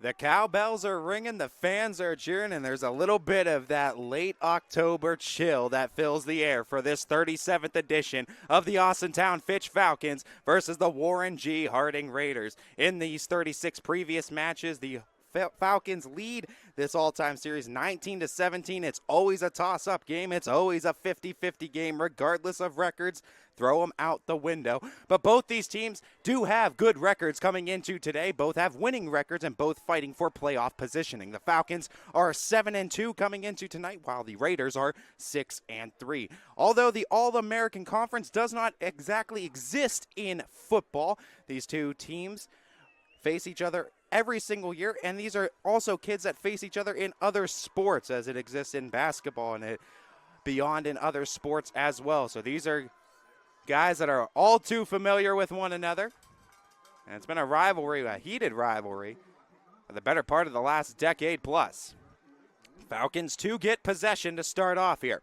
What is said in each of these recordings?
The cowbells are ringing, the fans are cheering, and there's a little bit of that late October chill that fills the air for this 37th edition of the Austintown Fitch Falcons versus the Warren G. Harding Raiders. In these 36 previous matches, the Falcons lead this all-time series 19-17. It's always a toss-up game. It's always a 50-50 game regardless of records. Throw them out the window. But both these teams do have good records coming into today. Both have winning records and both fighting for playoff positioning. The Falcons are 7-2 coming into tonight, while the Raiders are 6-3. Although the All-American Conference does not exactly exist in football, these two teams face each other every single year, and these are also kids that face each other in other sports as it exists in basketball and beyond in other sports as well. So these are guys that are all too familiar with one another, and it's been a rivalry, a heated rivalry for the better part of the last decade plus. Falcons to get possession to start off here.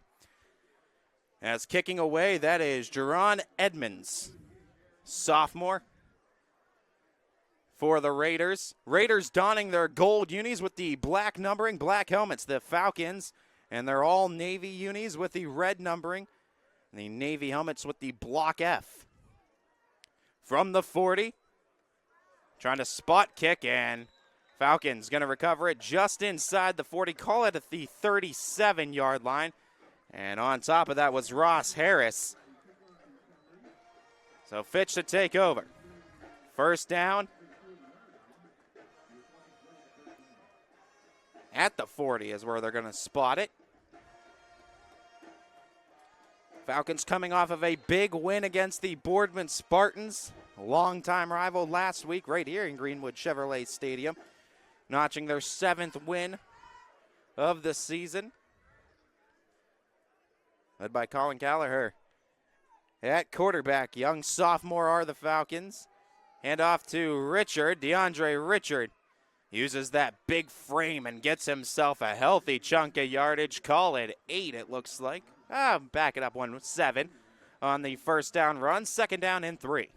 As kicking away, that is Jerron Edmonds, sophomore for the Raiders. Raiders donning their gold unis with the black numbering, black helmets. The Falcons, and they're all navy unis with the red numbering. The navy helmets with the block F. From the 40, trying to spot kick, and Falcons going to recover it just inside the 40, call it at the 37-yard line. And on top of that was Ross Harris. So Fitch to take over. First down at the 40 is where they're going to spot it. Falcons coming off of a big win against the Boardman Spartans, a longtime rival last week right here in Greenwood Chevrolet Stadium, notching their 7th win of the season. Led by Colin Gallagher. At quarterback, young sophomore are the Falcons. Hand off to Richard. DeAndre Richard uses that big frame and gets himself a healthy chunk of yardage. Call it 8, it looks like. Back it up 1-7 on the first down run. Second down and 3.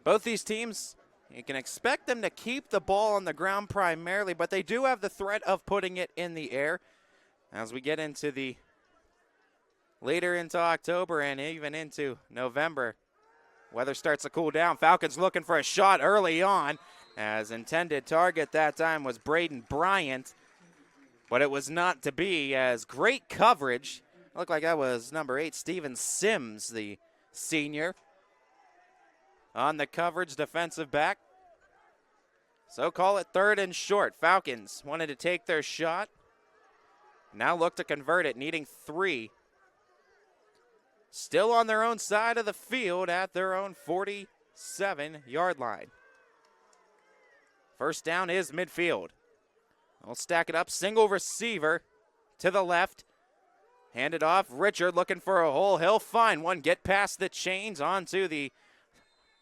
Both these teams, you can expect them to keep the ball on the ground primarily, but they do have the threat of putting it in the air. As we get into the later into October and even into November, weather starts to cool down. Falcons looking for a shot early on, as intended target that time was Braden Bryant. But it was not to be, as great coverage. Looked like that was number 8, Steven Sims, the senior, on the coverage defensive back. So call it 3rd and short. Falcons wanted to take their shot. Now look to convert it, needing 3. Still on their own side of the field at their own 47-yard line. First down is midfield. We'll stack it up. Single receiver to the left. Hand it off. Richard looking for a hole. He'll find one. Get past the chains onto the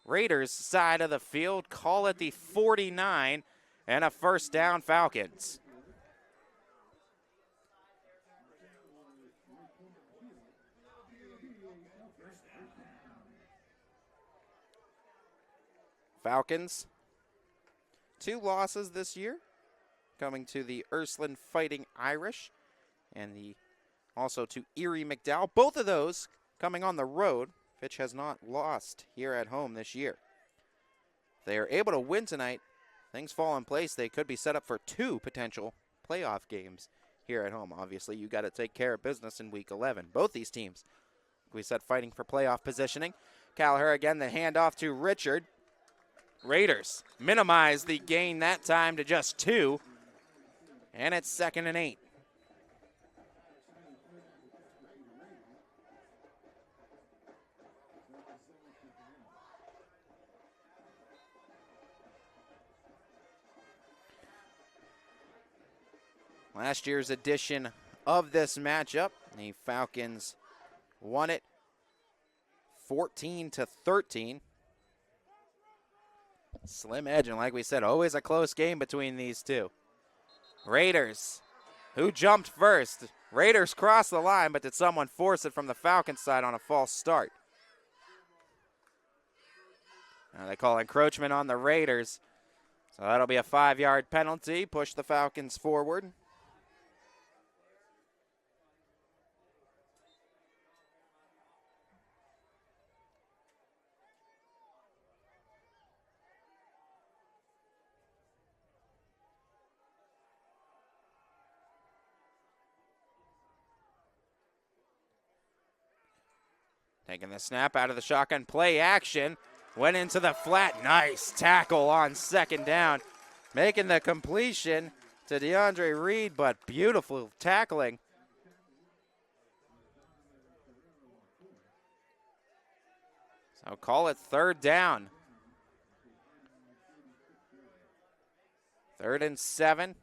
Raiders side of the field. Call it the 49 and a first down, Falcons. Falcons, 2 losses this year, coming to the Ursuline Fighting Irish and also to Erie McDowell. Both of those coming on the road. Fitch has not lost here at home this year. If they are able to win tonight, things fall in place. They could be set up for 2 potential playoff games here at home. Obviously, you got to take care of business in Week 11. Both these teams, we said, fighting for playoff positioning. Gallagher again, the handoff to Richard. Raiders minimize the gain that time to just 2. And it's 2nd and 8. Last year's edition of this matchup, the Falcons won it 14-13. Slim edge, and like we said, always a close game between these two. Raiders, who jumped first? Raiders crossed the line, but did someone force it from the Falcons side on a false start? They call encroachment on the Raiders. So that'll be a 5-yard penalty. Push the Falcons forward. Taking the snap out of the shotgun, play action. Went into the flat, nice tackle on second down. Making the completion to DeAndre Reed, but beautiful tackling. So call it third down. 3rd and 7.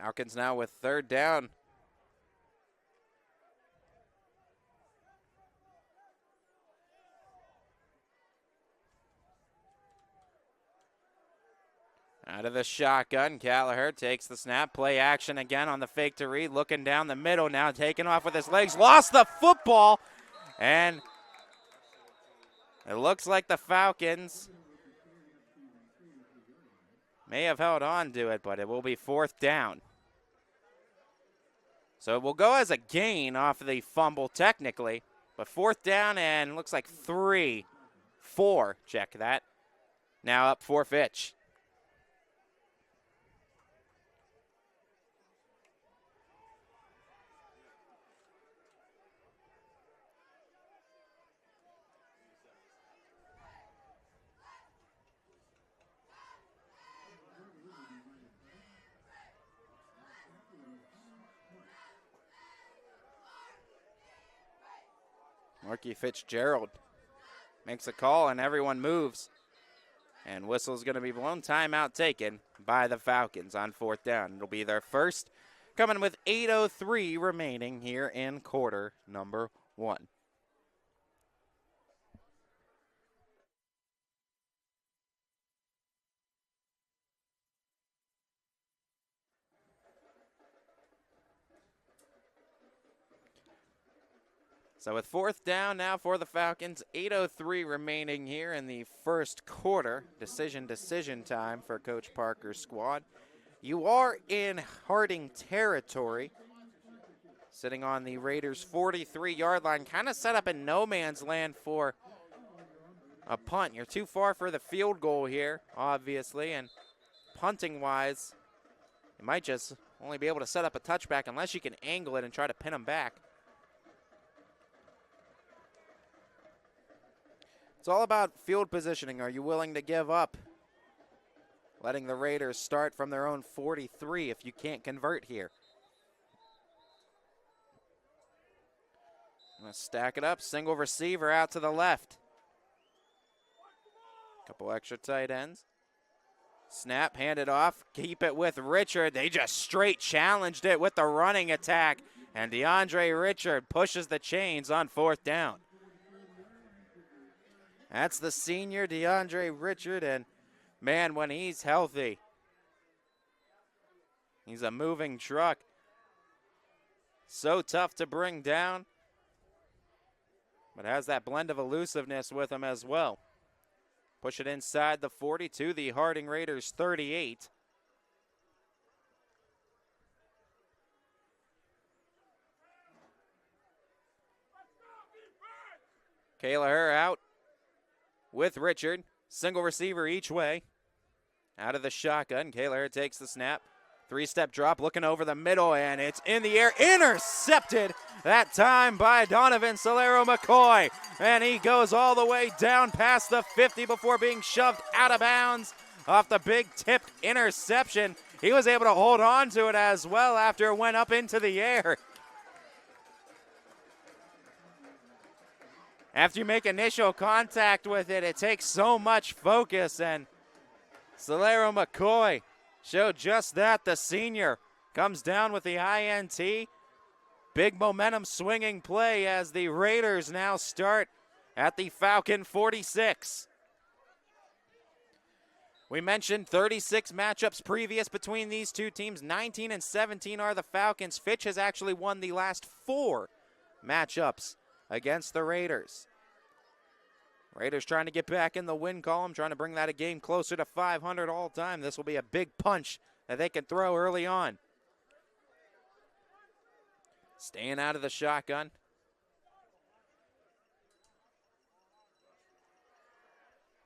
Falcons now with 3rd down. Out of the shotgun, Gallagher takes the snap, play action again on the fake to Reed, looking down the middle now, taking off with his legs, lost the football, and it looks like the Falcons may have held on to it, but it will be 4th down. So it will go as a gain off of the fumble technically, but 4th down and looks like 4, check that. Now up for Fitch. Marky Fitzgerald makes a call and everyone moves. And whistle's going to be blown. Timeout taken by the Falcons on 4th down. It'll be their first, coming with 8:03 remaining here in quarter number 1. So with 4th down now for the Falcons, 8:03 remaining here in the first quarter. Decision time for Coach Parker's squad. You are in Harding territory, sitting on the Raiders' 43-yard line, kind of set up in no man's land for a punt. You're too far for the field goal here, obviously, and punting-wise, you might just only be able to set up a touchback unless you can angle it and try to pin them back. It's all about field positioning. Are you willing to give up letting the Raiders start from their own 43 if you can't convert here? I'm going to stack it up. Single receiver out to the left. Couple extra tight ends. Snap, hand it off. Keep it with Richard. They just straight challenged it with the running attack. And DeAndre Richard pushes the chains on 4th down. That's the senior DeAndre Richard, and man, when he's healthy, he's a moving truck. So tough to bring down, but has that blend of elusiveness with him as well. Push it inside the 40 to the Harding Raiders 38. Kayla out with Richard. Single receiver each way. Out of the shotgun, Kayla takes the snap. 3-step drop, looking over the middle, and it's in the air. Intercepted that time by Donovan Solero McCoy. And he goes all the way down past the 50 before being shoved out of bounds off the big tipped interception. He was able to hold on to it as well after it went up into the air. After you make initial contact with it, it takes so much focus, and Solero McCoy showed just that. The senior comes down with the INT. Big momentum swinging play as the Raiders now start at the Falcon 46. We mentioned 36 matchups previous between these two teams. 19 and 17 are the Falcons. Fitch has actually won the last 4 matchups against the Raiders. Raiders trying to get back in the win column, trying to bring that a game closer to 500 all time. This will be a big punch that they can throw early on. Staying out of the shotgun.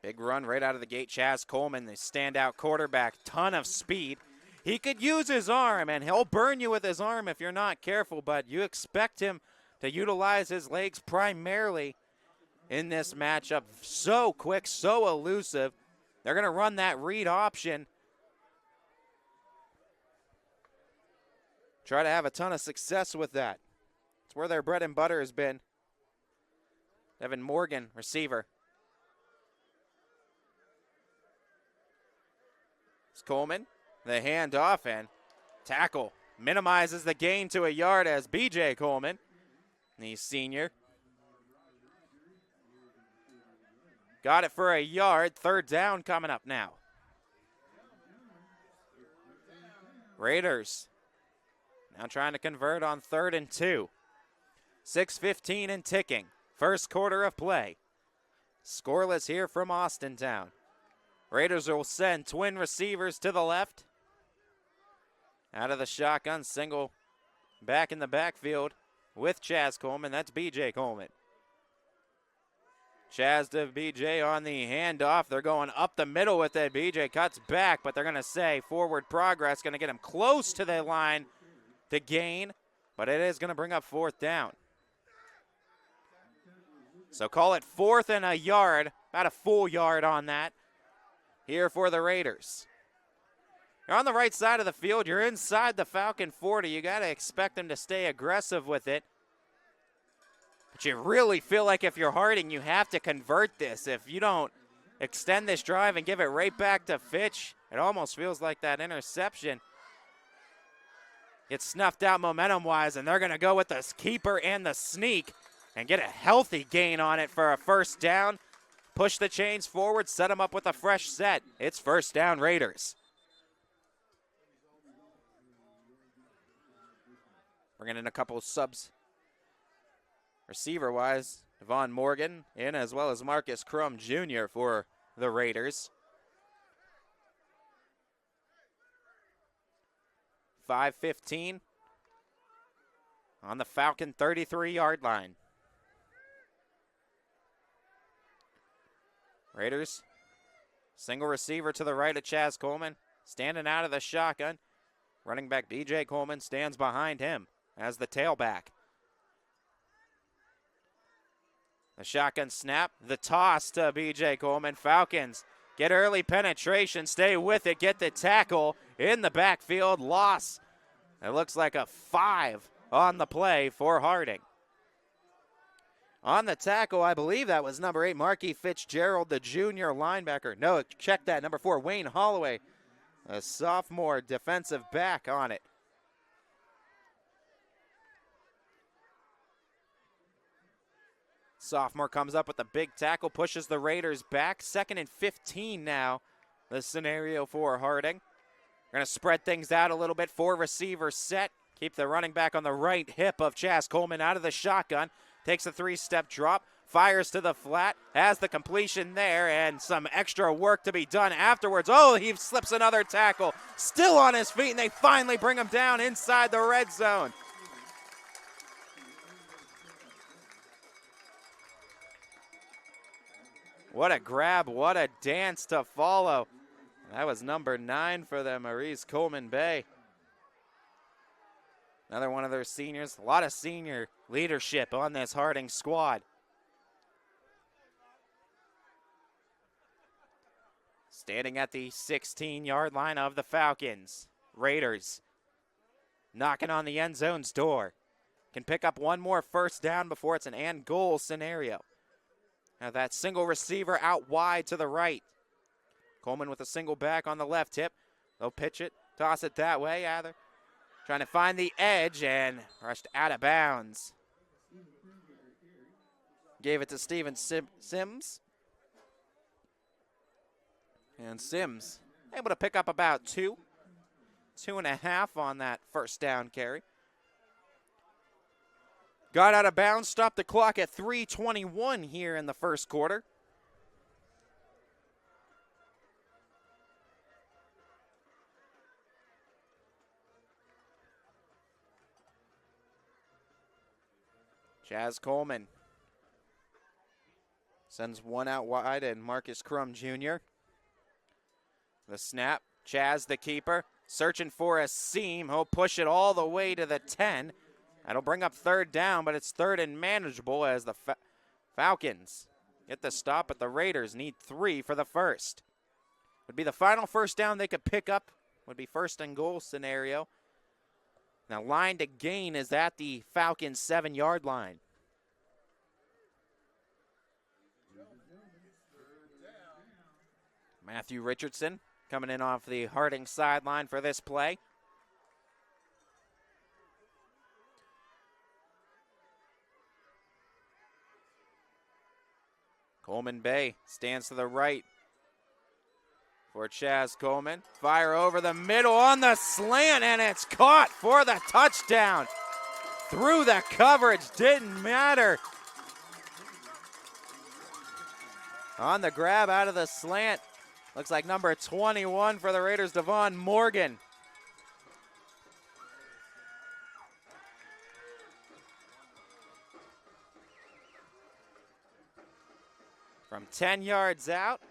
Big run right out of the gate. Chaz Coleman, the standout quarterback, ton of speed. He could use his arm, and he'll burn you with his arm if you're not careful, but you expect him to utilize his legs primarily in this matchup. So quick, so elusive. They're going to run that read option. Try to have a ton of success with that. It's where their bread and butter has been. Evan Morgan, receiver. It's Coleman, the handoff, and tackle. Minimizes the gain to a yard as B.J. Coleman, the senior. Got it for a yard. 3rd down coming up now. Raiders now trying to convert on 3rd and 2. 6:15 and ticking. First quarter of play. Scoreless here from Austintown. Raiders will send twin receivers to the left. Out of the shotgun, single back in the backfield with Chaz Coleman. That's B.J. Coleman. Chaz to B.J. on the handoff. They're going up the middle with it. B.J. cuts back, but they're going to say forward progress. Going to get him close to the line to gain, but it is going to bring up 4th down. So call it 4th and a yard, about a full yard on that here for the Raiders. You're on the right side of the field. You're inside the Falcon 40. You got to expect them to stay aggressive with it. But you really feel like if you're Harding, you have to convert this. If you don't extend this drive and give it right back to Fitch, it almost feels like that interception gets snuffed out momentum-wise, and they're going to go with the keeper and the sneak and get a healthy gain on it for a 1st down. Push the chains forward, set them up with a fresh set. It's 1st down Raiders. Bringing in a couple of subs. Receiver-wise, Devon Morgan in, as well as Marcus Crum Jr. for the Raiders. 5:15 on the Falcon 33-yard line. Raiders, single receiver to the right of Chaz Coleman, standing out of the shotgun. Running back B.J. Coleman stands behind him as the tailback. The shotgun snap, the toss to B.J. Coleman. Falcons get early penetration, stay with it, get the tackle in the backfield. Loss. It looks like a 5 on the play for Harding. On the tackle, I believe that was number 8, Markey Fitzgerald, the junior linebacker. No, check that, number 4, Wayne Holloway, a sophomore defensive back on it. Sophomore comes up with a big tackle, pushes the Raiders back. 2nd and 15 now, the scenario for Harding. We're going to spread things out a little bit. 4 receivers set. Keep the running back on the right hip of Chaz Coleman out of the shotgun. Takes a 3-step drop, fires to the flat, has the completion there, and some extra work to be done afterwards. Oh, he slips another tackle. Still on his feet, and they finally bring him down inside the red zone. What a grab, what a dance to follow. That was number 9 for them, Maurice Coleman Bay. Another one of their seniors. A lot of senior leadership on this Harding squad. Standing at the 16-yard line of the Falcons. Raiders knocking on the end zone's door. Can pick up one more 1st down before it's an and goal scenario. Now that single receiver out wide to the right. Coleman with a single back on the left hip. They'll pitch it, toss it that way. Either trying to find the edge and rushed out of bounds. Gave it to Steven Sims. And Sims able to pick up about 2.5 on that first down carry. Got out of bounds, stopped the clock at 3:21 here in the first quarter. Chaz Coleman sends one out wide, and Marcus Crum Jr. The snap, Chaz the keeper, searching for a seam. He'll push it all the way to the 10. That'll bring up third down, but it's third and manageable as the Falcons get the stop, but the Raiders need 3 for the first. Would be the final first down they could pick up, would be first and goal scenario. Now line to gain is at the Falcons 7-yard line. Matthew Richardson coming in off the Harding sideline for this play. Coleman Bay stands to the right for Chaz Coleman. Fire over the middle on the slant, and it's caught for the touchdown. Through the coverage, didn't matter. On the grab out of the slant, looks like number 21 for the Raiders, Devon Morgan. From 10 yards out.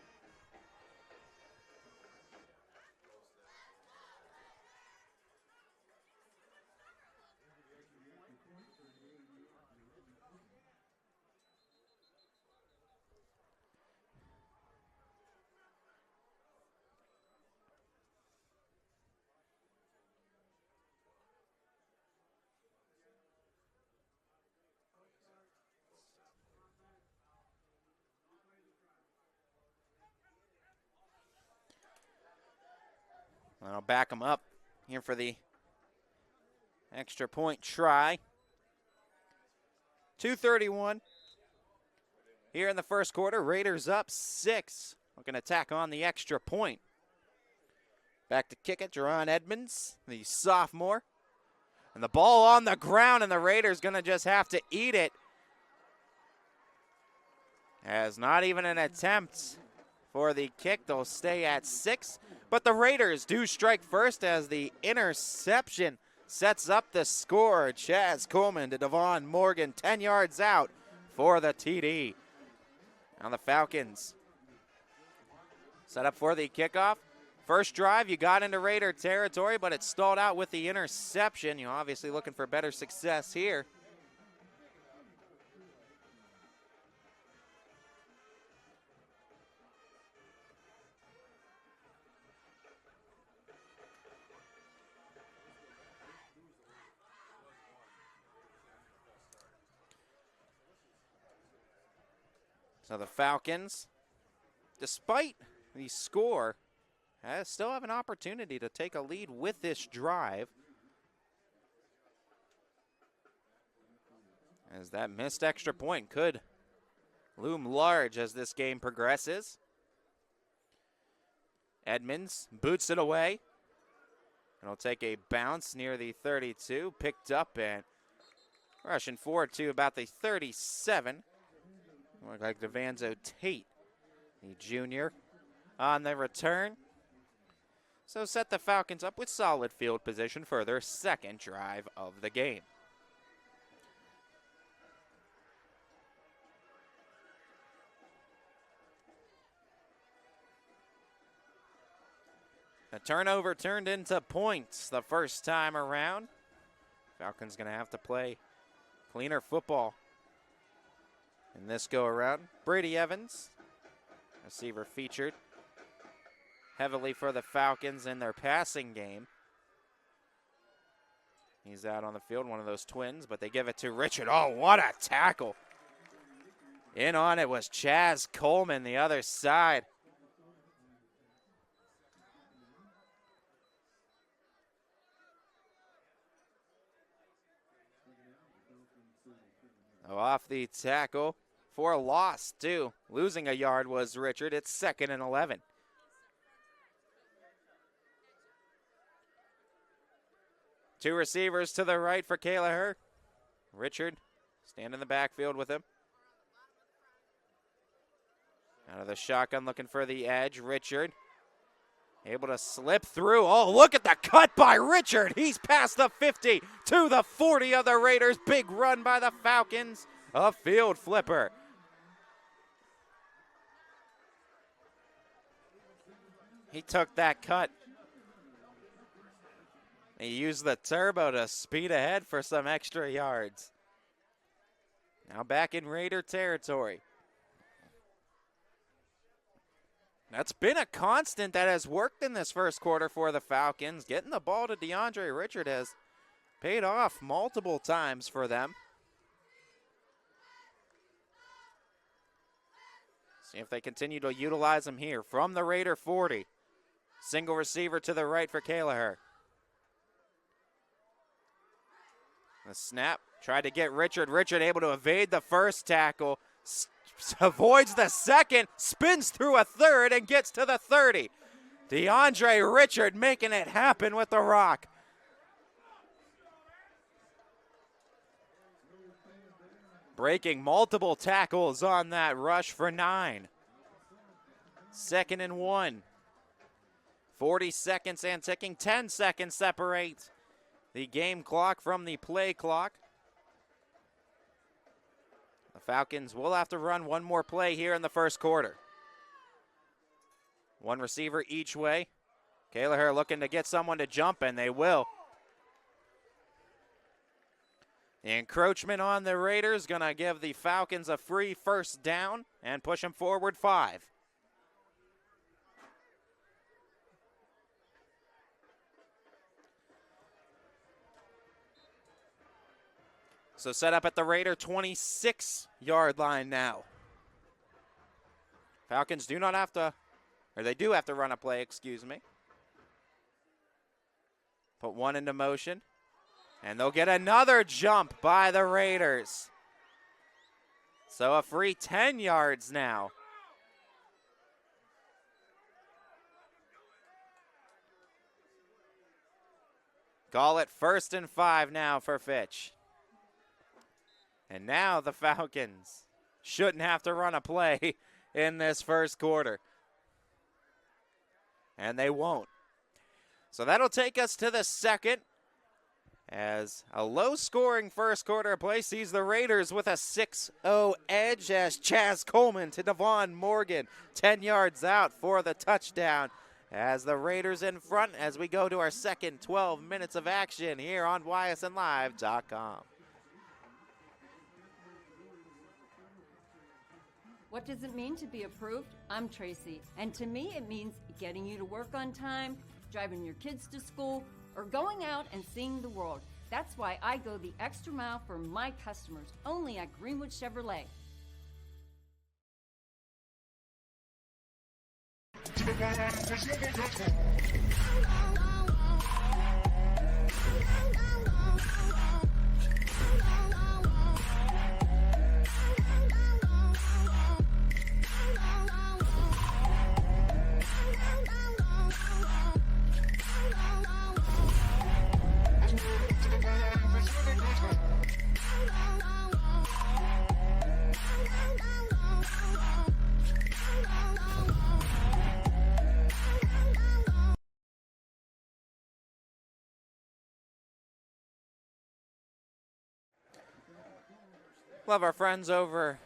I'll back them up here for the extra point try. 2:31 here in the first quarter. Raiders up 6. Looking to tack on the extra point. Back to kick it, Jerron Edmonds, the sophomore. And the ball on the ground, and the Raiders going to just have to eat it. As not even an attempt for the kick. They'll stay at 6. But the Raiders do strike first as the interception sets up the score. Chaz Coleman to Devon Morgan, 10 yards out for the TD. Now the Falcons set up for the kickoff. First drive, you got into Raider territory, but it stalled out with the interception. You're obviously looking for better success here. So the Falcons, despite the score, still have an opportunity to take a lead with this drive. As that missed extra point could loom large as this game progresses. Edmonds boots it away. It'll take a bounce near the 32, picked up and rushing forward to about the 37. Look like Devanzo Tate, the junior, on the return. So set the Falcons up with solid field position for their second drive of the game. The turnover turned into points the first time around. Falcons going to have to play cleaner football in this go-around. Brady Evans, receiver featured heavily for the Falcons in their passing game. He's out on the field, one of those twins, but they give it to Richard. Oh, what a tackle. In on it was Chaz Coleman, the other side. Off the tackle for a loss, too. Losing a yard was Richard. It's 2nd and 11. Two receivers to the right for Kayla. Richard stand in the backfield with him. Out of the shotgun looking for the edge. Richard able to slip through. Oh, look at the cut by Richard. He's past the 50 to the 40 of the Raiders. Big run by the Falcons. A field flipper. He took that cut. He used the turbo to speed ahead for some extra yards. Now back in Raider territory. That's been a constant that has worked in this first quarter for the Falcons. Getting the ball to DeAndre Richard has paid off multiple times for them. See if they continue to utilize him here from the Raider 40. Single receiver to the right for Kayla. The snap, tried to get Richard. Richard able to evade the first tackle. Avoids the second, spins through a third, and gets to the 30. DeAndre Richard making it happen with the rock. Breaking multiple tackles on that rush for 9. 2nd and 1. 40 seconds and ticking. 10 seconds separate the game clock from the play clock. The Falcons will have to run one more play here in the first quarter. One receiver each way. Kayla looking to get someone to jump, and they will. The encroachment on the Raiders going to give the Falcons a free first down and push them forward 5. So set up at the Raider 26-yard line now. Falcons do not have to, or they do have to run a play, excuse me. Put one into motion, and they'll get another jump by the Raiders. So a free 10 yards now. Call it 1st and 5 now for Fitch. And now the Falcons shouldn't have to run a play in this first quarter. And they won't. So that'll take us to the second, as a low-scoring first quarter play sees the Raiders with a 6-0 edge as Chaz Coleman to Devon Morgan, 10 yards out for the touchdown. As the Raiders in front as we go to our second 12 minutes of action here on YSNLive.com. What does it mean to be approved? I'm Tracy, and to me it means getting you to work on time, driving your kids to school, or going out and seeing the world. That's why I go the extra mile for my customers, only at Greenwood Chevrolet. Love our friends over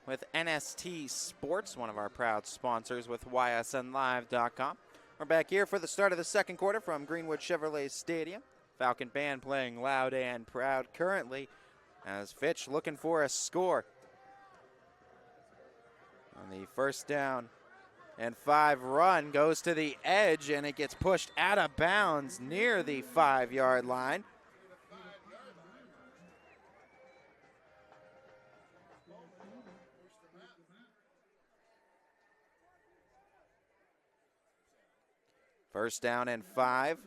with NST Sports, one of our proud sponsors with YSNLive.com. We're back here for the start of the second quarter from Greenwood Chevrolet Stadium. Falcon band playing loud and proud currently as Fitch looking for a score. On the 1st down and 5 run goes to the edge, and it gets pushed out of bounds near the 5-yard line. First down and 5.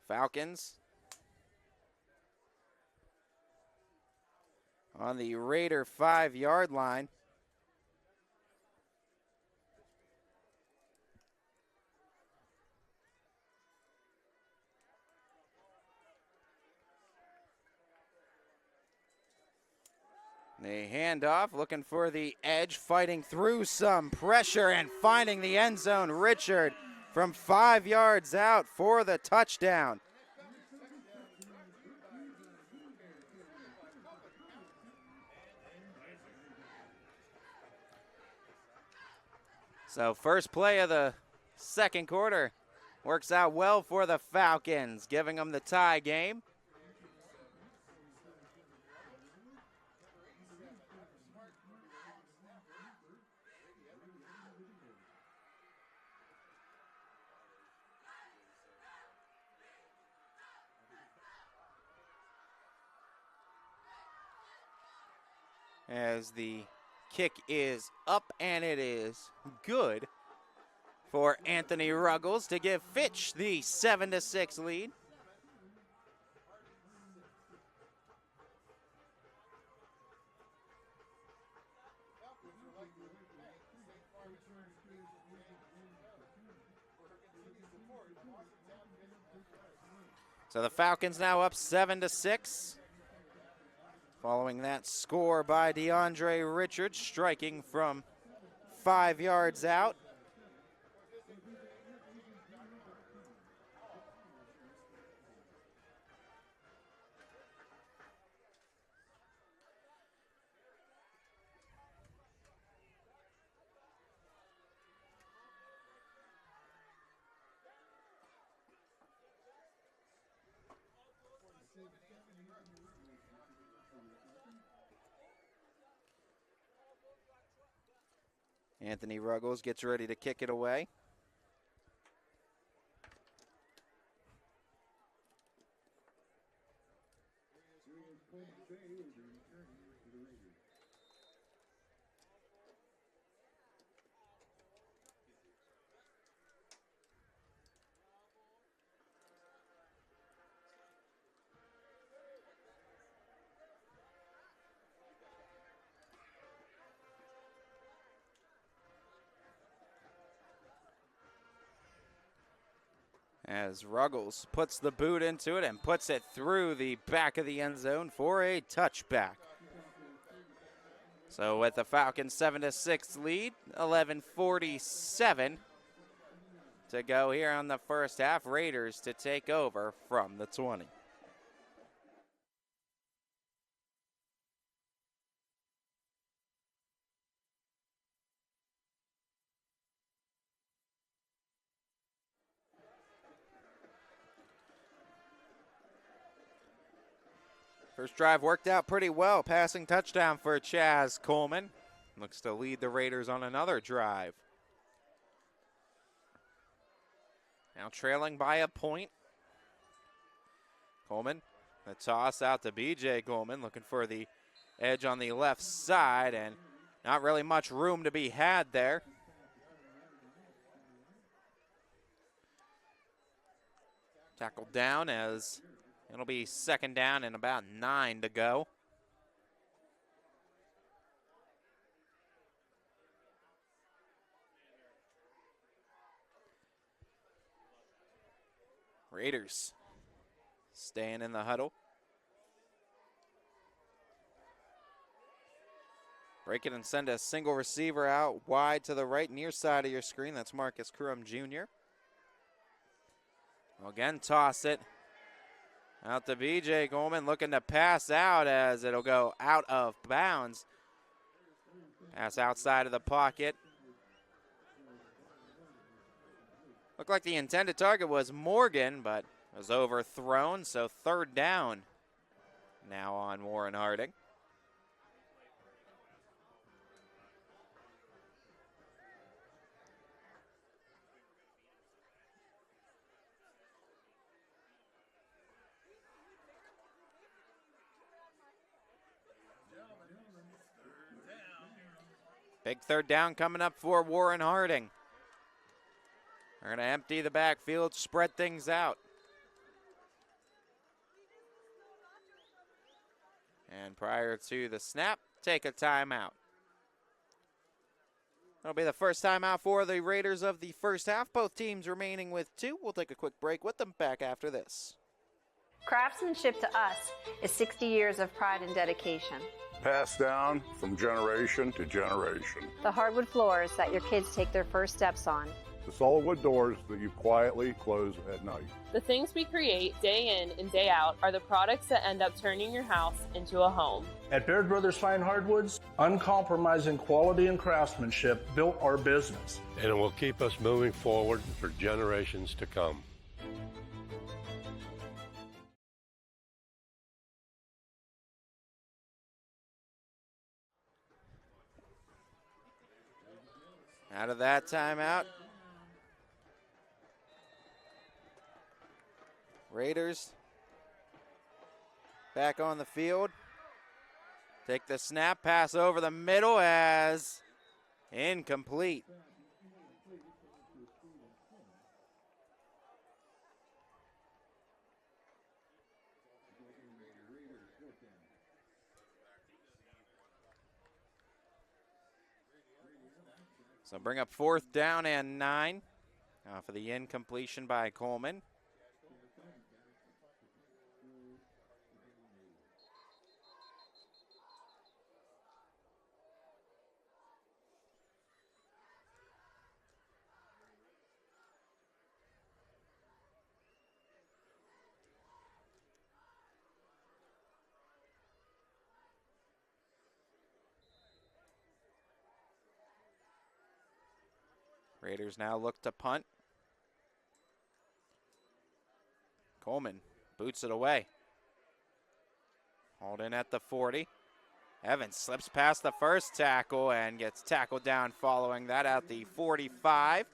Falcons on the Raider 5-yard line. They hand off, looking for the edge, fighting through some pressure and finding the end zone. Richard from 5 yards out for the touchdown. So first play of the second quarter works out well for the Falcons, giving them the tie game. As the kick is up and it is good for Anthony Ruggles to give Fitch the 7-6 lead. So the Falcons now up 7-6. Following that score by DeAndre Richards, striking from 5 yards out. Anthony Ruggles gets ready to kick it away. As Ruggles puts the boot into it and puts it through the back of the end zone for a touchback. So with the Falcons 7-6 lead, 11:47 to go here on the first half. Raiders to take over from the 20. First drive worked out pretty well. Passing touchdown for Chaz Coleman. Looks to lead the Raiders on another drive. Now trailing by a point. Coleman, the toss out to B.J. Coleman, looking for the edge on the left side, and not really much room to be had there. Tackled down as it'll be second down and about 9 to go. Raiders staying in the huddle. Break it and send a single receiver out wide to the right, near side of your screen. That's Marcus Crum Jr. Well, again, toss it out to B.J. Coleman, looking to pass out as it'll go out of bounds. Pass outside of the pocket. Looked like the intended target was Morgan, but was overthrown, so third down now on Warren Harding. Big third down coming up for Warren Harding. They're going to empty the backfield, spread things out. And prior to the snap, take a timeout. That'll be the first timeout for the Raiders of the first half. Both teams remaining with 2. We'll take a quick break with them. Back after this. Craftsmanship to us is 60 years of pride and dedication. Passed down from generation to generation. The hardwood floors that your kids take their first steps on. The solid wood doors that you quietly close at night. The things we create day in and day out are the products that end up turning your house into a home. At Baird Brothers Fine Hardwoods, uncompromising quality and craftsmanship built our business. And it will keep us moving forward for generations to come. Out of that timeout. Raiders back on the field. Take the snap, pass over the middle as incomplete. So bring up 4th down and 9 for the incompletion by Coleman. Raiders now look to punt. Coleman boots it away. Hauled in at the 40. Evans slips past the first tackle and gets tackled down following that at the 45.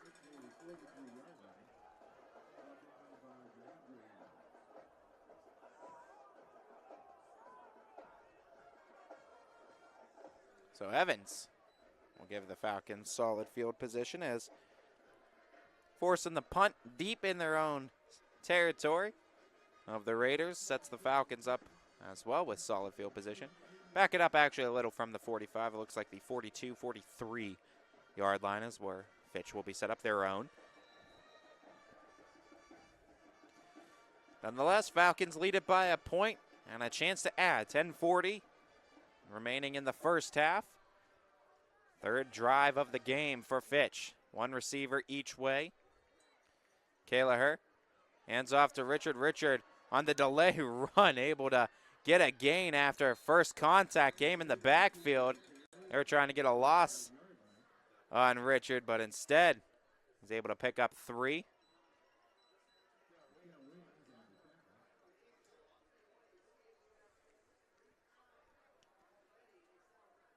So Evans will give the Falcons solid field position as forcing the punt deep in their own territory of the Raiders. Sets the Falcons up as well with solid field position. Back it up actually a little from the 45. It looks like the 42, 43 yard line is where Fitch will be set up their own. Nonetheless, Falcons lead it by a point and a chance to add. 10:40 remaining in the first half. Third drive of the game for Fitch. One receiver each way. Kaylaher hands off to Richard. Richard on the delay run, able to get a gain after first contact game in the backfield. They were trying to get a loss on Richard, but instead he's able to pick up 3.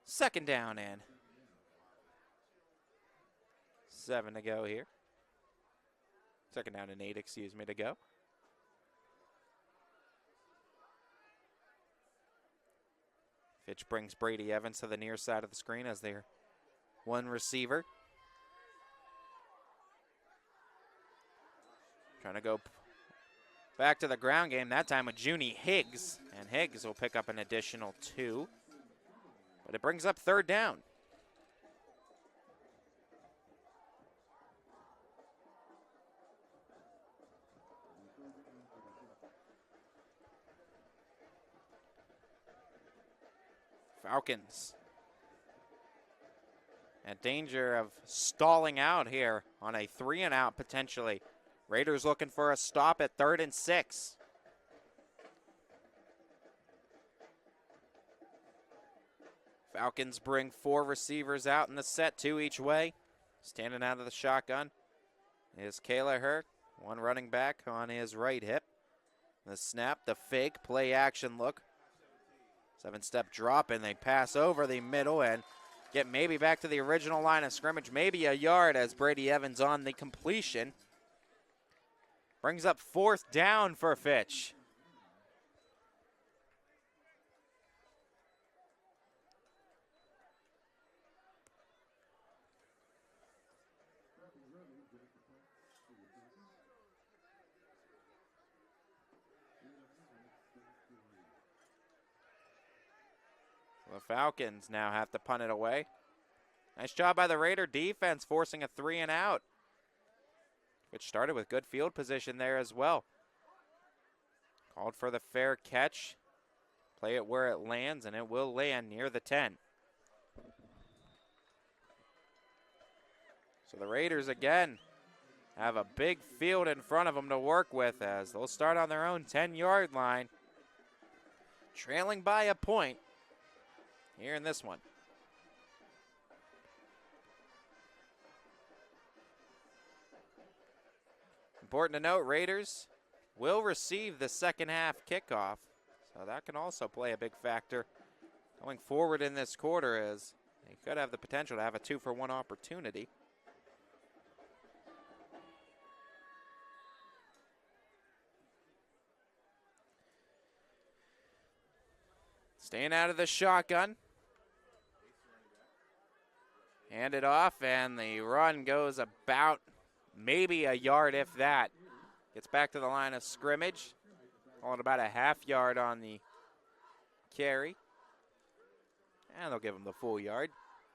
Second down and 7 to go here. Second down and 8, excuse me, to go. Fitch brings Brady Evans to the near side of the screen as their one receiver. Trying to go back to the ground game, that time with Junie Higgs. And Higgs will pick up an additional 2. But it brings up third down. Falcons at danger of stalling out here on a 3-and-out potentially. Raiders looking for a stop at 3rd and 6. Falcons bring 4 receivers out in the set, 2 each way. Standing out of the shotgun is Kayla, one running back on his right hip. The snap, the fake, play action look. 7-step drop, and they pass over the middle and get maybe back to the original line of scrimmage, maybe a yard as Brady Evans on the completion. Brings up 4th down for Fitch. Falcons now have to punt it away. Nice job by the Raider defense forcing a 3 and out, which started with good field position there as well. Called for the fair catch. Play it where it lands, and it will land near the 10. So the Raiders again have a big field in front of them to work with as they'll start on their own 10-yard line, trailing by a point here in this one. Important to note, Raiders will receive the second half kickoff, so that can also play a big factor going forward in this quarter, as they could have the potential to have a 2-for-1 opportunity. Staying out of the shotgun. Hand it off, and the run goes about maybe a yard, if that. Gets back to the line of scrimmage. Calling about a half-yard on the carry. And they'll give him the full yard.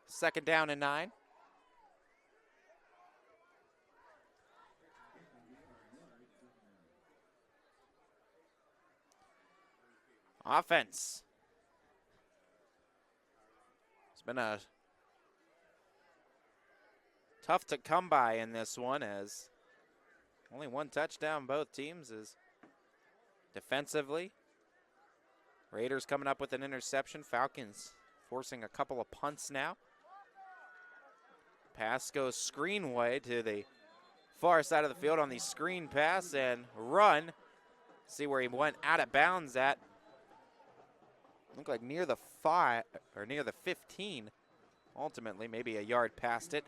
2nd down and 9. Offense. It's been a tough to come by in this one, as only one touchdown both teams is defensively. Raiders coming up with an interception. Falcons forcing a couple of punts now. Pass goes screen way to the far side of the field on the screen pass, and run. See where he went out of bounds at. Looked like near the 5 or near the 15. Ultimately, maybe a yard past it.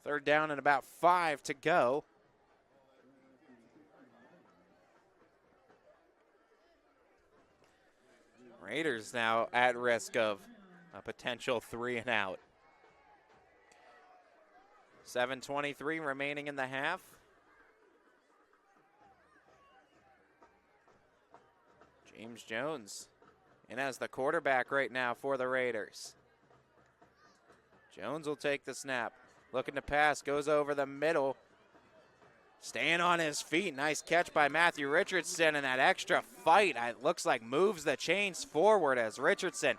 3rd down and about 5 to go. Raiders now at risk of a potential 3 and out. 7:23 remaining in the half. James Jones in as the quarterback right now for the Raiders. Jones will take the snap. Looking to pass, goes over the middle. Staying on his feet. Nice catch by Matthew Richardson, and that extra fight, it looks like, moves the chains forward as Richardson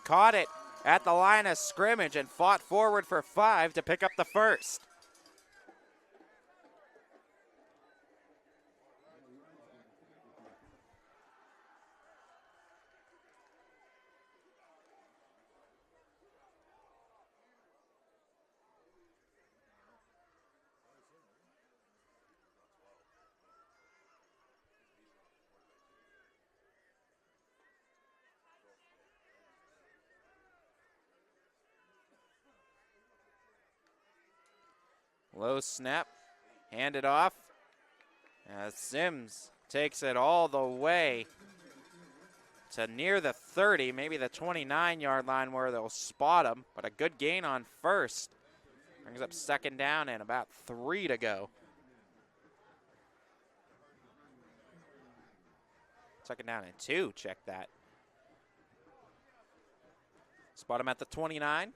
caught it at the line of scrimmage and fought forward for 5 to pick up the first. Low snap, hand it off. As Sims takes it all the way to near the 30, maybe the 29-yard line where they'll spot him, but a good gain on first. Brings up 2nd down and about 3 to go. 2nd down and 2, check that. Spot him at the 29.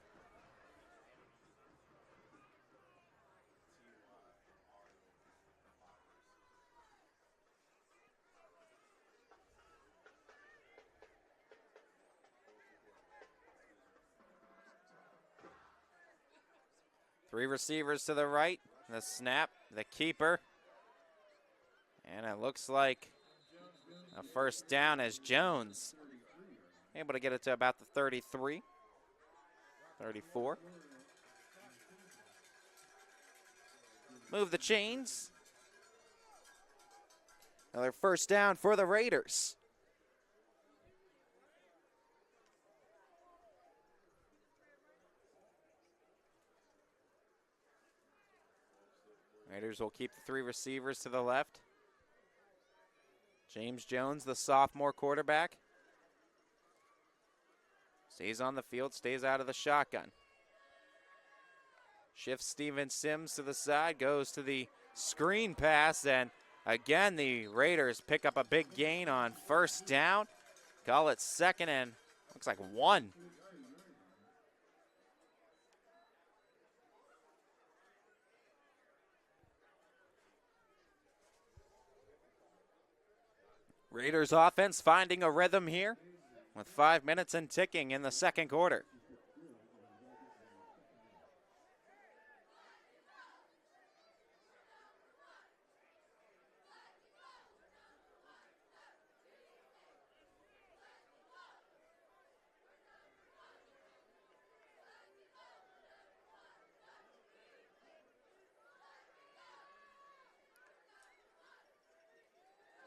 Three receivers to the right, the snap, the keeper. And it looks like a 1st down as Jones able to get it to about the 33, 34. Move the chains. Another 1st down for the Raiders. Raiders will keep the 3 receivers to the left. James Jones, the sophomore quarterback, stays on the field, stays out of the shotgun. Shifts Steven Sims to the side, goes to the screen pass, and again the Raiders pick up a big gain on 1st down. Call it 2nd and Looks like one. Raiders offense finding a rhythm here with 5 minutes and ticking in the second quarter.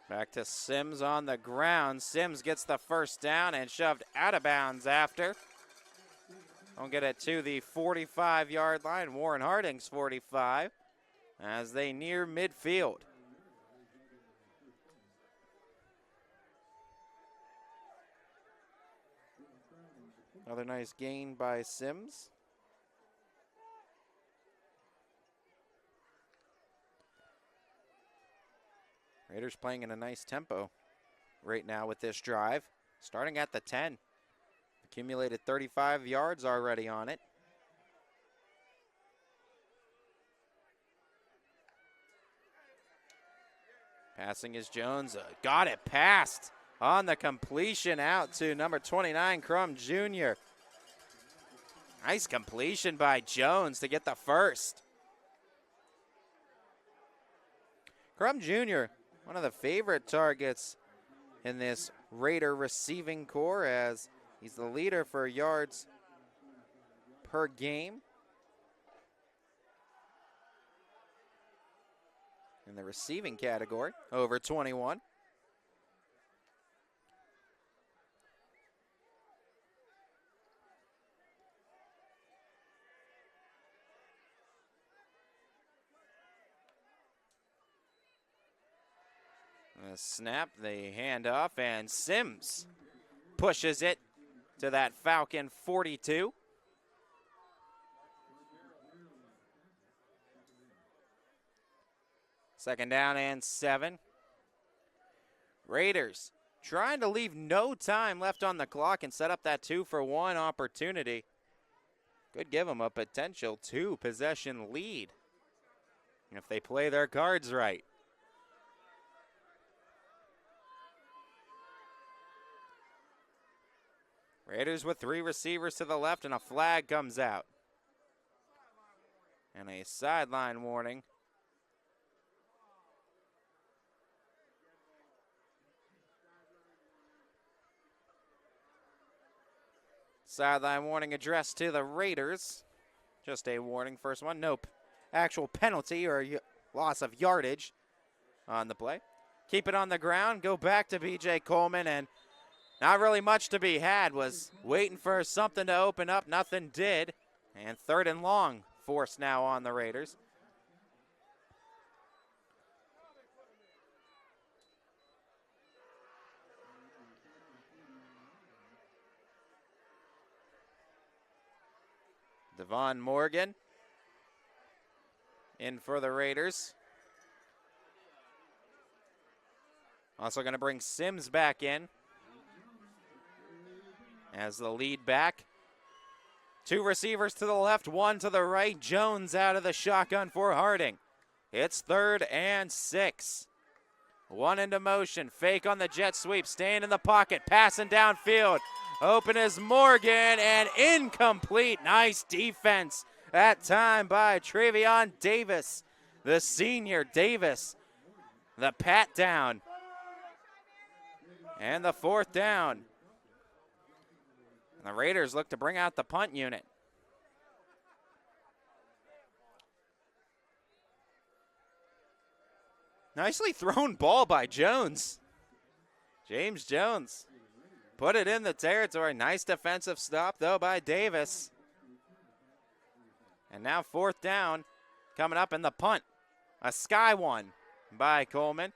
Back to Sims on the ground. Sims gets the first down and shoved out of bounds after. Don't get it to the 45-yard line. Warren Harding's 45 as they near midfield. Another nice gain by Sims. Raiders playing in a nice tempo right now with this drive. Starting at the 10. Accumulated 35 yards already on it. Passing is Jones. Got it passed on the completion out to number 29, Crum Jr. Nice completion by Jones to get the first. Crum Jr., one of the favorite targets in this Raider receiving core, as he's the leader for yards per game in the receiving category, over 21. The snap, the handoff, and Sims pushes it to that Falcon 42. Second down and 7. Raiders trying to leave no time left on the clock and set up that 2-for-1 opportunity. Could give them a potential 2-possession lead if they play their cards right. Raiders with 3 receivers to the left, and a flag comes out. And a sideline warning. Sideline warning addressed to the Raiders. Just a warning, first one. No actual penalty or loss of yardage on the play. Keep it on the ground, go back to B.J. Coleman, and not really much to be had. Was waiting for something to open up. Nothing did. And 3rd and long forced now on the Raiders. Devon Morgan in for the Raiders. Also going to bring Sims back in as the lead back. 2 receivers to the left, 1 to the right. Jones out of the shotgun for Harding. It's 3rd and 6. 1 into motion. Fake on the jet sweep. Staying in the pocket. Passing downfield. Open is Morgan and incomplete. Nice defense that time by Travion Davis. The senior Davis. The pat down. And the 4th down. The Raiders look to bring out the punt unit. Nicely thrown ball by Jones. James Jones put it in the territory. Nice defensive stop, though, by Davis. And now 4th down coming up in the punt. A sky one by Coleman.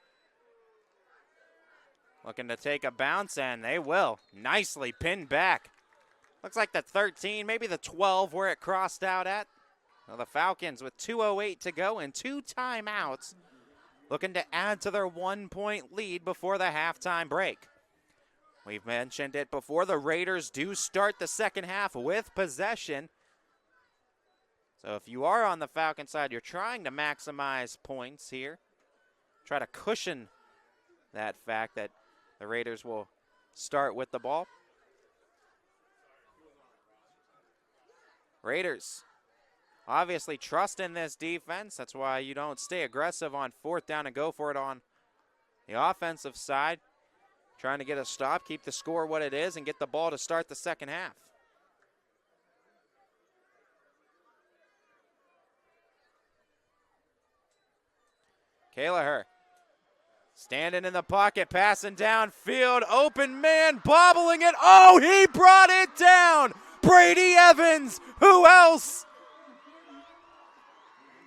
Looking to take a bounce, and they will. Nicely pinned back. Looks like the 13, maybe the 12 where it crossed out at. Well, the Falcons with 2:08 to go and 2 timeouts, looking to add to their 1-point lead before the halftime break. We've mentioned it before. The Raiders do start the second half with possession. So if you are on the Falcon side, you're trying to maximize points here. Try to cushion that fact that the Raiders will start with the ball. Raiders obviously trust in this defense. That's why you don't stay aggressive on fourth down and go for it on the offensive side. Trying to get a stop, keep the score what it is, and get the ball to start the second half. Kaylaher standing in the pocket, passing downfield, open man, bobbling it. Oh, he brought it down. Brady Evans, who else?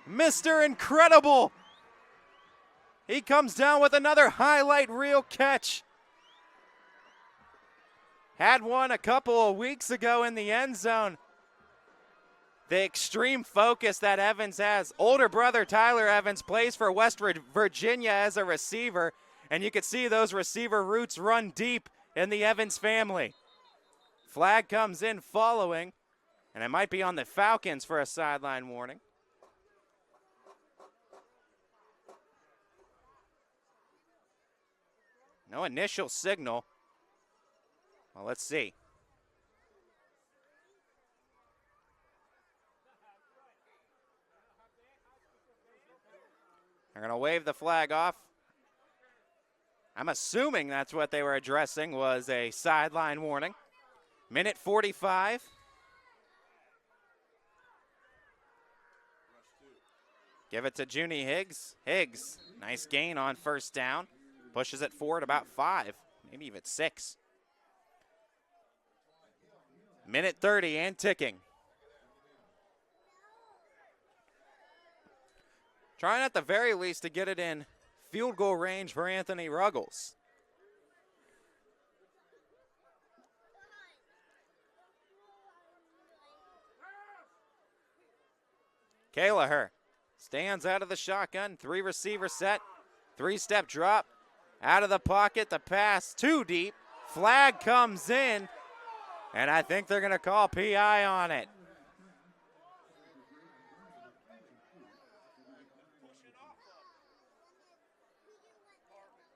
Mr. Incredible. He comes down with another highlight reel catch. Had one a couple of weeks ago in the end zone. The extreme focus that Evans has. Older brother Tyler Evans plays for West Virginia as a receiver, and you can see those receiver roots run deep in the Evans family. Flag comes in following, and it might be on the Falcons for a sideline warning. No initial signal. Well, let's see. They're going to wave the flag off. I'm assuming that's what they were addressing, was a sideline warning. Minute 45. Give it to Junie Higgs. Higgs, nice gain on first down. Pushes it forward about 5, maybe even 6. Minute 30 and ticking. Trying at the very least to get it in field goal range for Anthony Ruggles. Kaylaher stands out of the shotgun, 3 receiver set, 3-step drop, out of the pocket, the pass too deep, flag comes in, and I think they're going to call PI on it.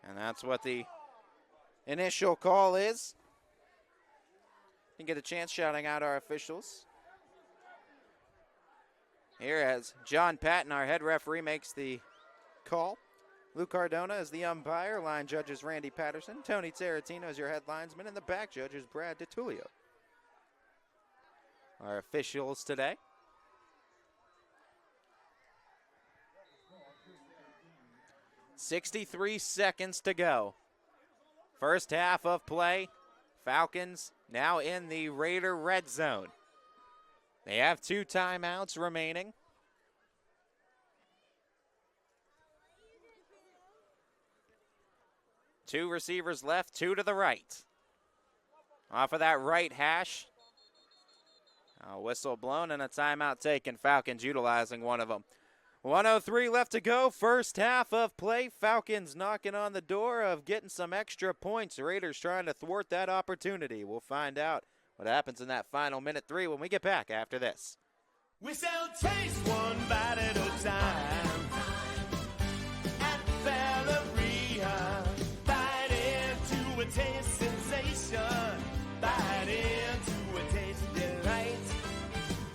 And that's what the initial call is. Didn't get a chance shouting out our officials. Here as John Patton, our head referee, makes the call. Lou Cardona is the umpire. Line judge is Randy Patterson. Tony Tarantino is your head linesman. And the back judge is Brad DiTullio. Our officials today. .63 seconds to go. First half of play. Falcons now in the Raider red zone. They have 2 timeouts remaining. Two receivers left, 2 to the right. Off of that right hash. A whistle blown and a timeout taken. Falcons utilizing one of them. 1:03 left to go. First half of play. Falcons knocking on the door of getting some extra points. Raiders trying to thwart that opportunity. We'll find out what happens in that final minute 3 when we get back after this. We sell taste one bite at a time at Valeria. Bite into a taste sensation. Bite into a taste delight.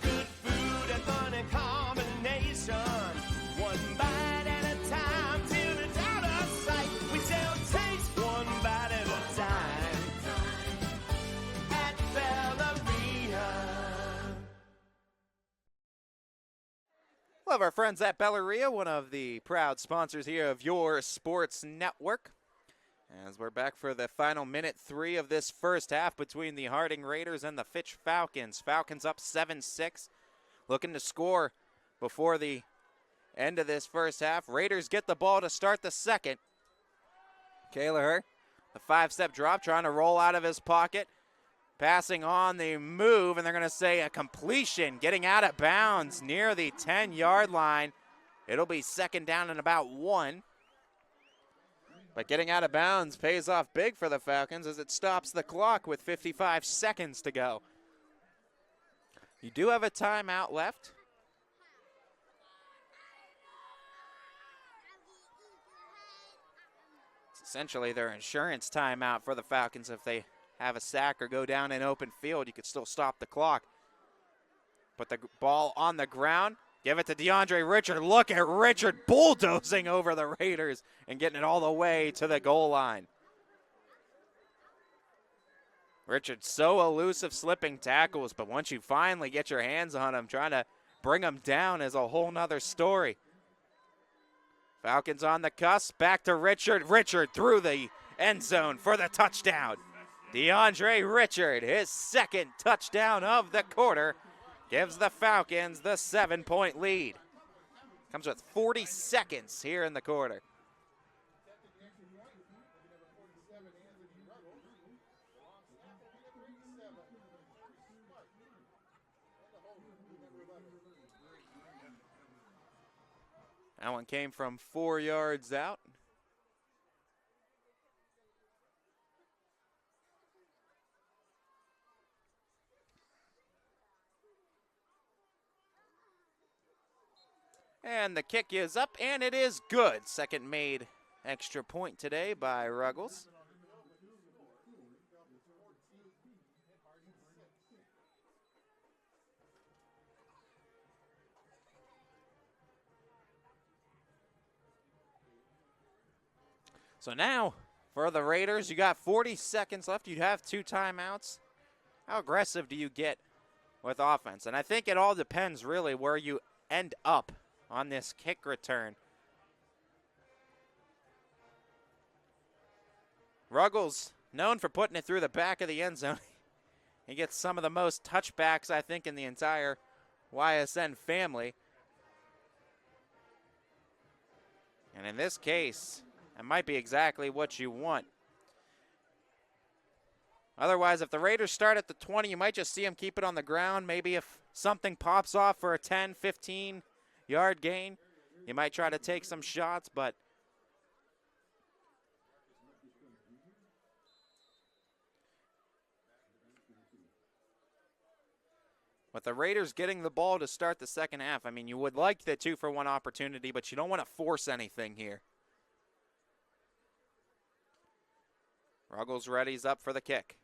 Good food and fun in combination. One bite at a time till it's out of sight. We sell taste one bite at a time at Valeria. Love our friends at Belleria, one of the proud sponsors here of your sports network. As we're back for the final minute 3 of this first half between the Harding Raiders and the Fitch Falcons. Falcons up 7-6, looking to score before the end of this first half. Raiders get the ball to start the second. Kaylaher, the 5-step drop, trying to roll out of his pocket. Passing on the move, and they're going to say a completion, getting out of bounds near the 10-yard line. It'll be second down and about 1. But getting out of bounds pays off big for the Falcons as it stops the clock with 55 seconds to go. You do have a timeout left. It's essentially their insurance timeout for the Falcons. If they have a sack or go down in open field, you could still stop the clock. Put the ball on the ground. Give it to DeAndre Richard. Look at Richard bulldozing over the Raiders and getting it all the way to the goal line. Richard's so elusive slipping tackles, but once you finally get your hands on him, trying to bring him down is a whole nother story. Falcons on the cusp. Back to Richard. Richard through the end zone for the touchdown. DeAndre Richard, his second touchdown of the quarter, gives the Falcons the 7-point lead. Comes with 40 seconds here in the quarter. That one came from 4 yards out. And the kick is up, and it is good. Second made extra point today by Ruggles. So now, for the Raiders, you got 40 seconds left. You'd have 2 timeouts. How aggressive do you get with offense? And I think it all depends, really, where you end up on this kick return. Ruggles, known for putting it through the back of the end zone. He gets some of the most touchbacks, I think, in the entire YSN family. And in this case, it might be exactly what you want. Otherwise, if the Raiders start at the 20, you might just see them keep it on the ground. Maybe if something pops off for a 10, 15-yard gain, you might try to take some shots, but with the Raiders getting the ball to start the second half, I mean, you would like the 2-for-1 opportunity, but you don't want to force anything here. Ruggles readies up for the kick.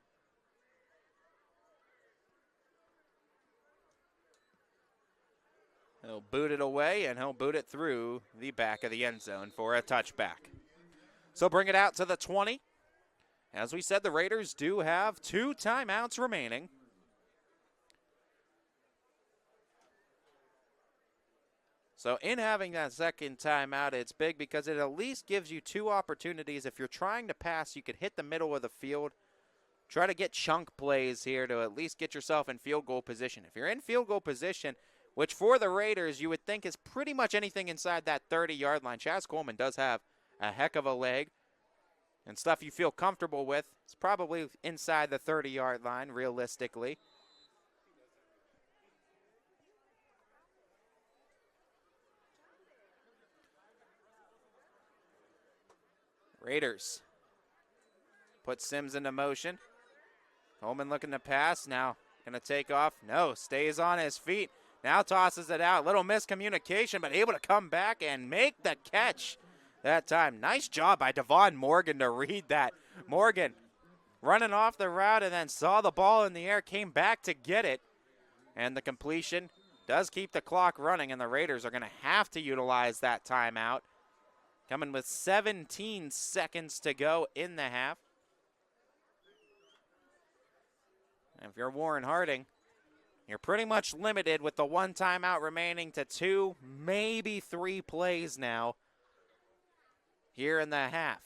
He'll boot it away, and he'll boot it through the back of the end zone for a touchback. So bring it out to the 20. As we said, the Raiders do have 2 timeouts remaining. So in having that second timeout, it's big because it at least gives you 2 opportunities. If you're trying to pass, you could hit the middle of the field. Try to get chunk plays here to at least get yourself in field goal position. If you're in field goal position, which for the Raiders you would think is pretty much anything inside that 30-yard line. Chaz Coleman does have a heck of a leg and stuff you feel comfortable with. It's probably inside the 30-yard line realistically. Raiders put Sims into motion. Coleman looking to pass. Now going to take off. No, stays on his feet. Now tosses it out. Little miscommunication, but able to come back and make the catch that time. Nice job by Devon Morgan to read that. Morgan running off the route and then saw the ball in the air, came back to get it. And the completion does keep the clock running, and the Raiders are going to have to utilize that timeout. Coming with 17 seconds to go in the half. And if you're Warren Harding, you're pretty much limited with the 1 timeout remaining to 2, maybe 3 plays now here in the half.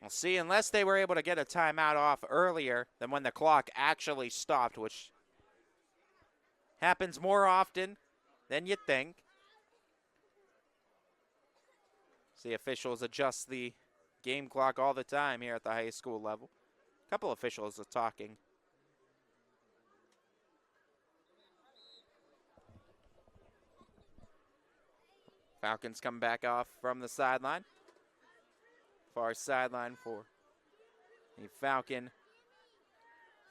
We'll see, unless they were able to get a timeout off earlier than when the clock actually stopped, which happens more often than you think. See, officials adjust the game clock all the time here at the high school level. A couple officials are talking. Falcons come back off from the sideline. Far sideline for the Falcon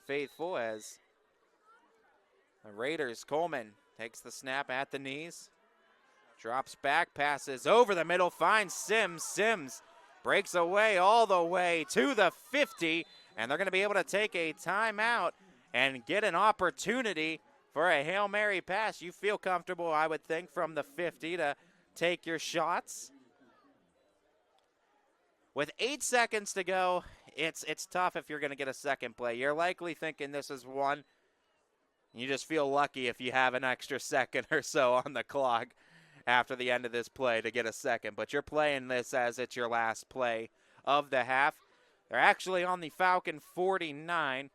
faithful as the Raiders. Coleman takes the snap at the knees. Drops back, passes over the middle, finds Sims. Sims breaks away all the way to the 50, and they're going to be able to take a timeout and get an opportunity for a Hail Mary pass. You feel comfortable, I would think, from the 50 to take your shots. With 8 seconds to go, it's tough if you're going to get a second play. You're likely thinking this is one. You just feel lucky if you have an extra second or so on the clock after the end of this play to get a second. But you're playing this as it's your last play of the half. They're actually on the Falcon 49.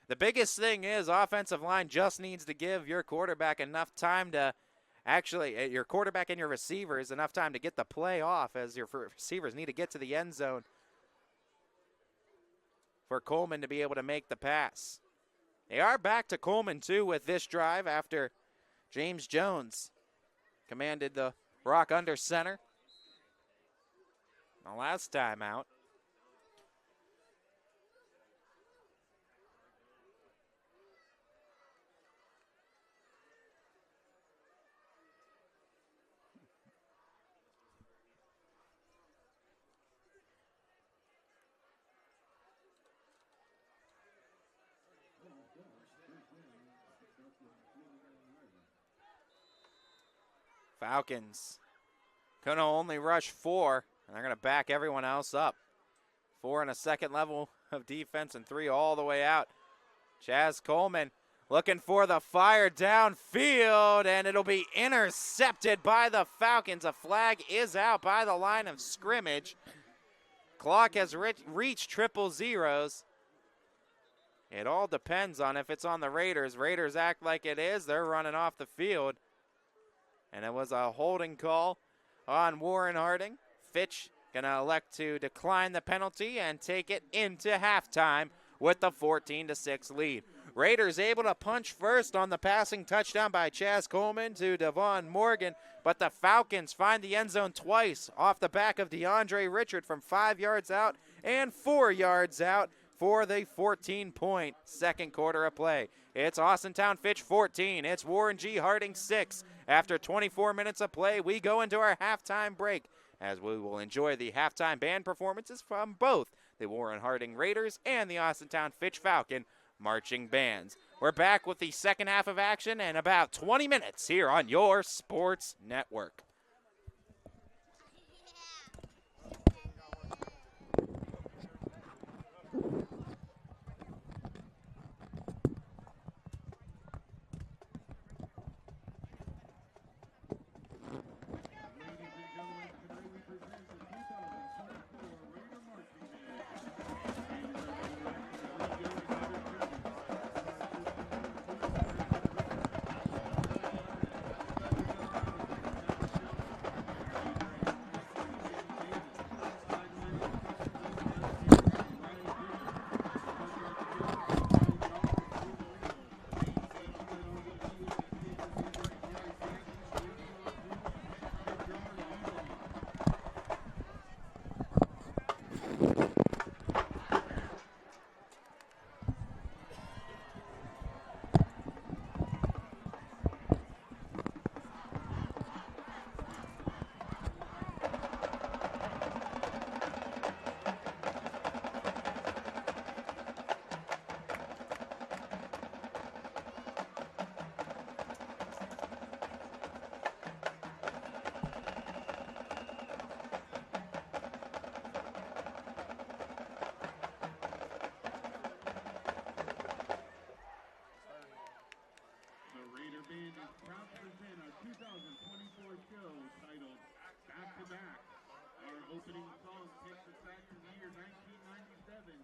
The biggest thing is offensive line just needs to give your quarterback enough time to your quarterback and your receivers enough time to get the play off, as your receivers need to get to the end zone for Coleman to be able to make the pass. They are back to Coleman, too, with this drive after James Jones commanded the rock under center the last time out. Falcons going to only rush 4, and they're going to back everyone else up. 4 in a second level of defense and 3 all the way out. Chaz Coleman looking for the fire downfield, and it'll be intercepted by the Falcons. A flag is out by the line of scrimmage. Clock has reached triple zeros. It all depends on if it's on the Raiders. Raiders act like it is. They're running off the field. And it was a holding call on Warren Harding. Fitch going to elect to decline the penalty and take it into halftime with the 14-6 lead. Raiders able to punch first on the passing touchdown by Chaz Coleman to Devon Morgan, but the Falcons find the end zone twice off the back of DeAndre Richard from 5 yards out and 4 yards out for the 14-point second quarter of play. It's Austintown Fitch 14. It's Warren G. Harding 6. After 24 minutes of play, we go into our halftime break as we will enjoy the halftime band performances from both the Warren Harding Raiders and the Austintown Fitch Falcon marching bands. We're back with the second half of action in about 20 minutes here on your Sports Network. Opening song takes us back to the year 1997.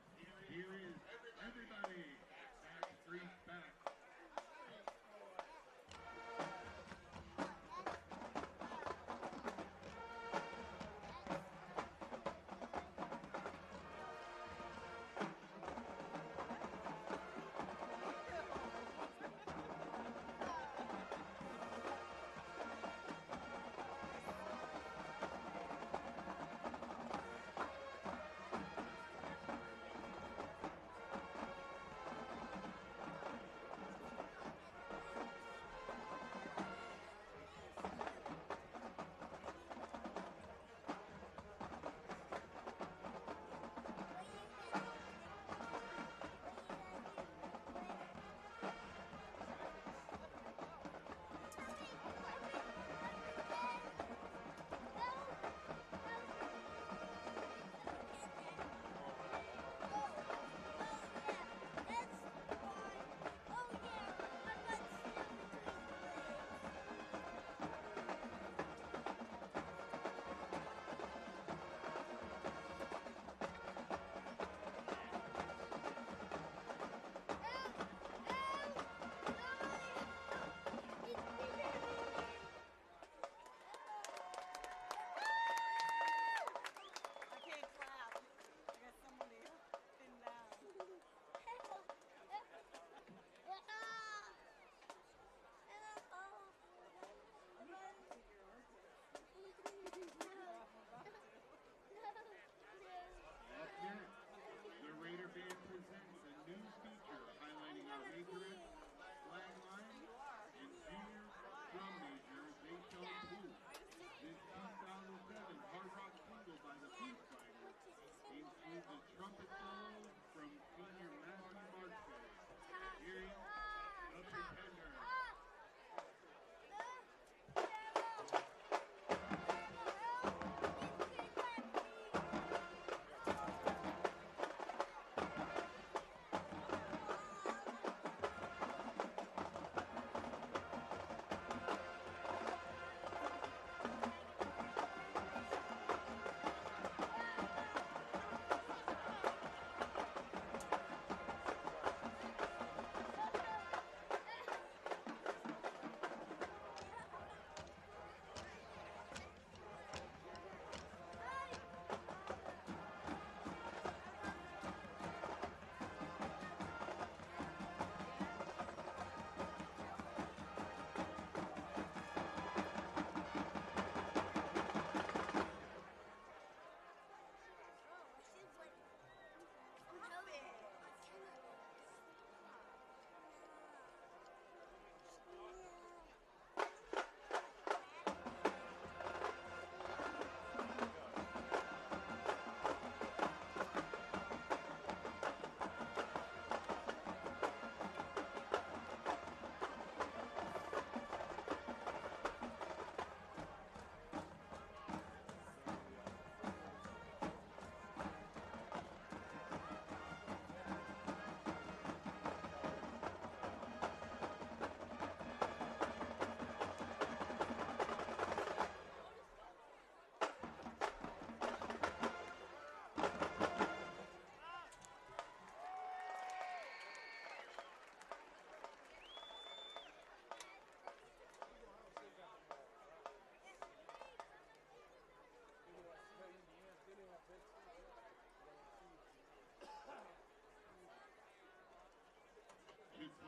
Here is Everybody Backstreet Back.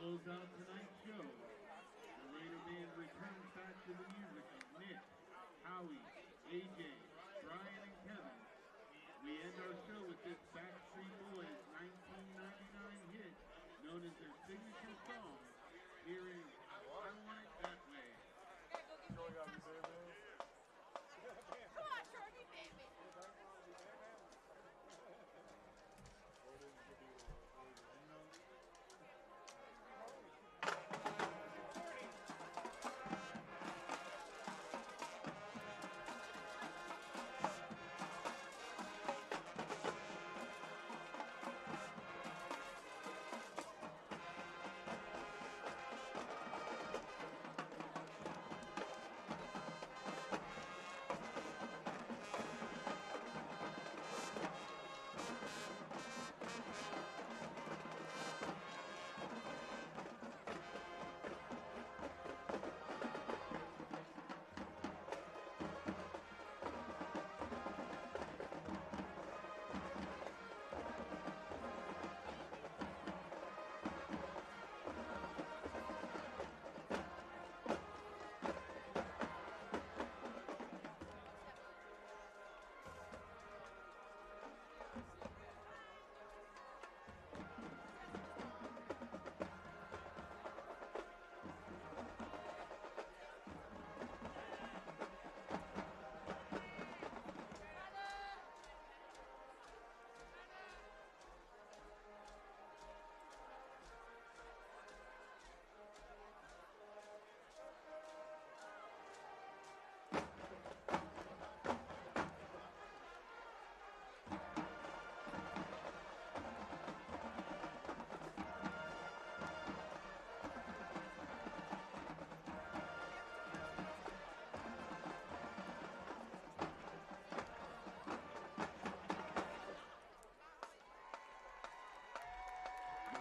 close out tonight's show, the Raider Band returns back to the music of Nick, Howie, AJ, Brian, and Kevin. We end our show with this Backstreet Boys 1999 hit, known as their signature song. Here is I Want It That Way. Come on, Shorty, baby.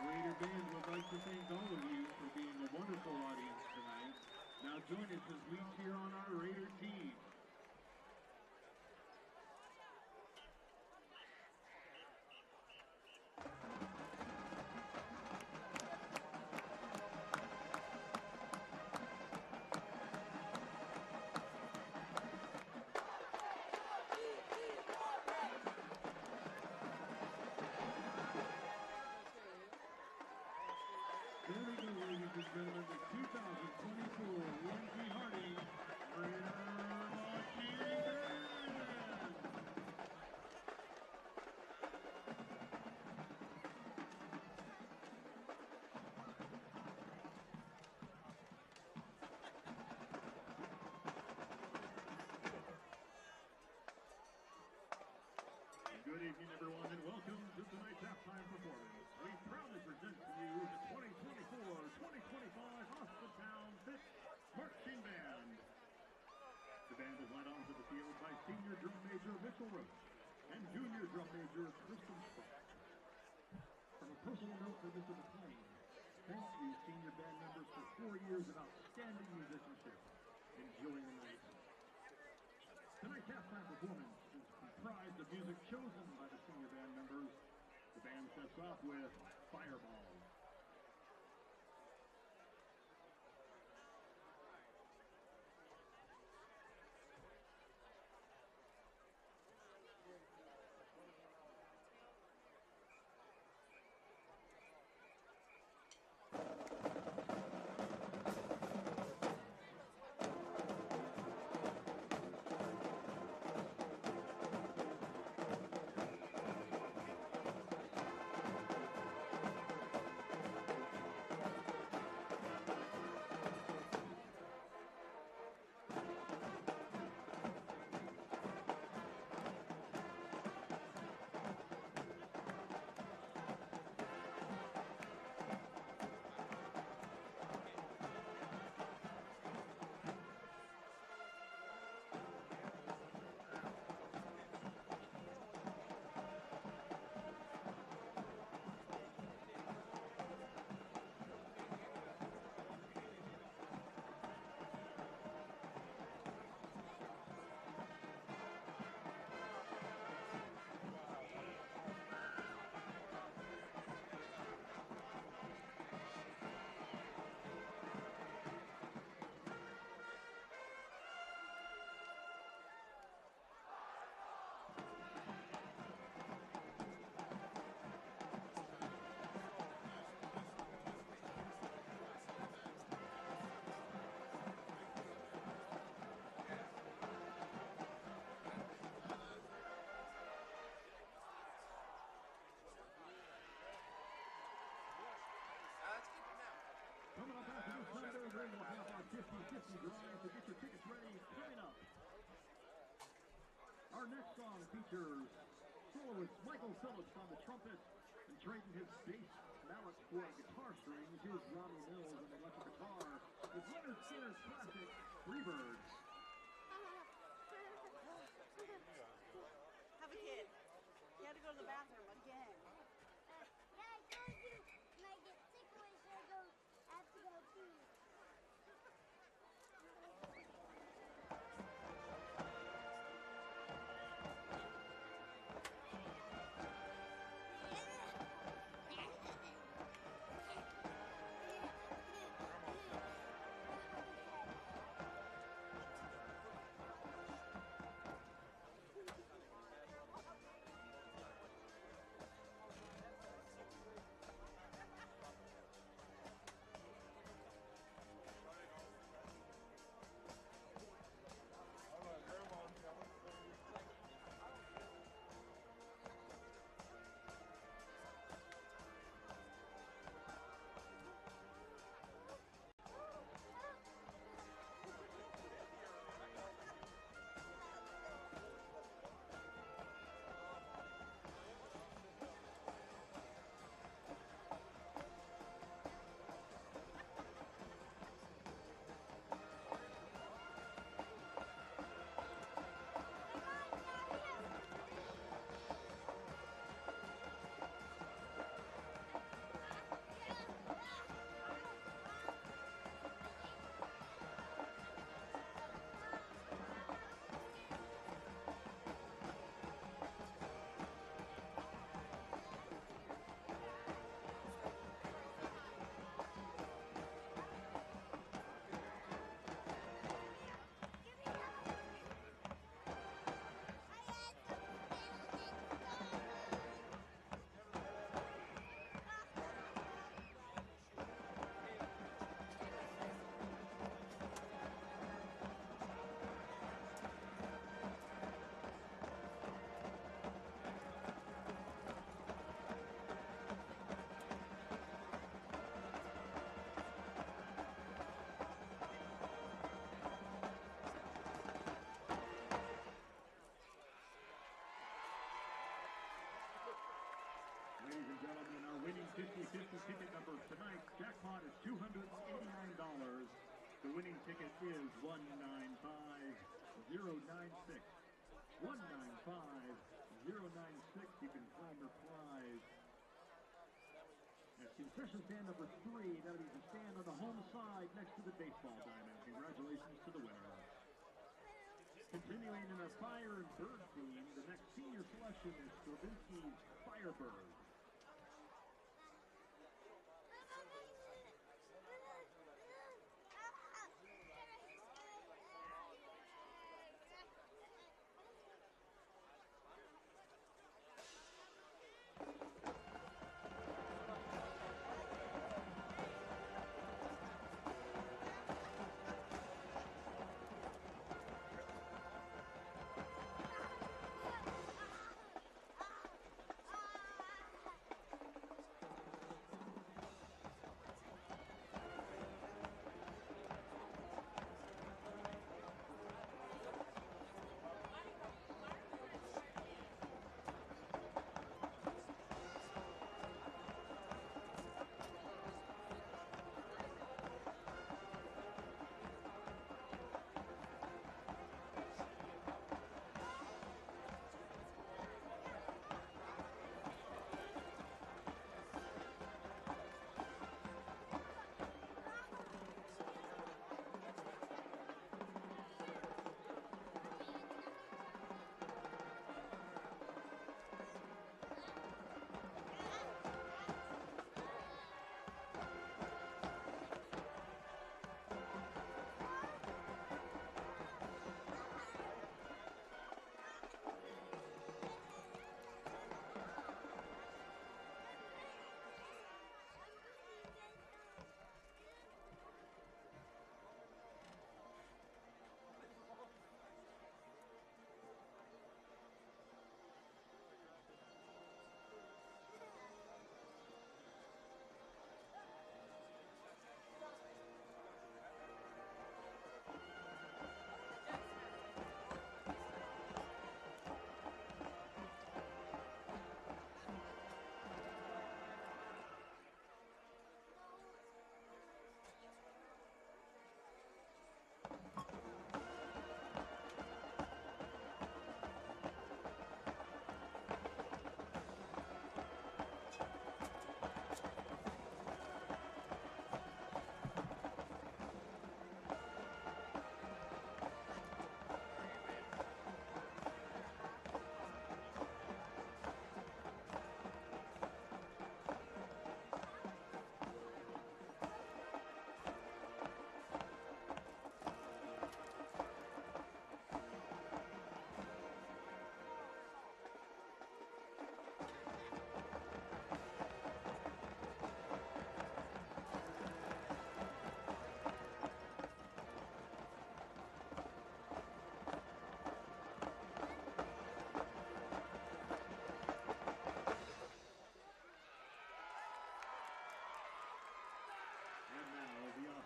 Raider Band would like to thank all of you for being a wonderful audience tonight. Now join us as we cheer on our Raider team. There we go, ladies and gentlemen, the 2024 Lindsay Harding Raider Marching Band. Good evening, everyone, and welcome to tonight's halftime performance. We proudly present to you the 2024-2025 Austintown Fitch Marching Band. The band is led onto the field by Senior Drum Major Mitchell Roach and Junior Drum Major Kristen Sparks. From a personal note for Mr. McLean, thank you, Senior Band members, for 4 years of outstanding musicianship. Enjoy the night. Tonight's halftime performance is comprised of music chosen by the Senior Band members. The band sets off with Fireball. 50/50 drawing, so get your tickets ready. Coming up. Our next song features soloist Michael Phillips on the trumpet and trading his bass mallet for guitar strings. Here's Ronnie Mills on the electric guitar with Leonard Skinner's classic Freebird. Have a kid. You had to go to the bathroom again. Yeah, I told you when I get sick when I have to go pee. Ladies and gentlemen, our winning 50/50 ticket number tonight's jackpot is $289. The winning ticket is 195096. 195096. You can find the prize at concession stand number 3. That'll be the stand on the home side next to the baseball diamond. Congratulations to the winner. Continuing in our fire and bird theme, the next senior selection is Stravinsky's Firebird.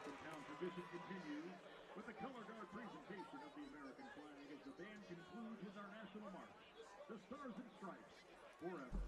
Austin Town tradition continues with the color guard presentation of the American flag as the band concludes with our national march, the Stars and Stripes, Forever.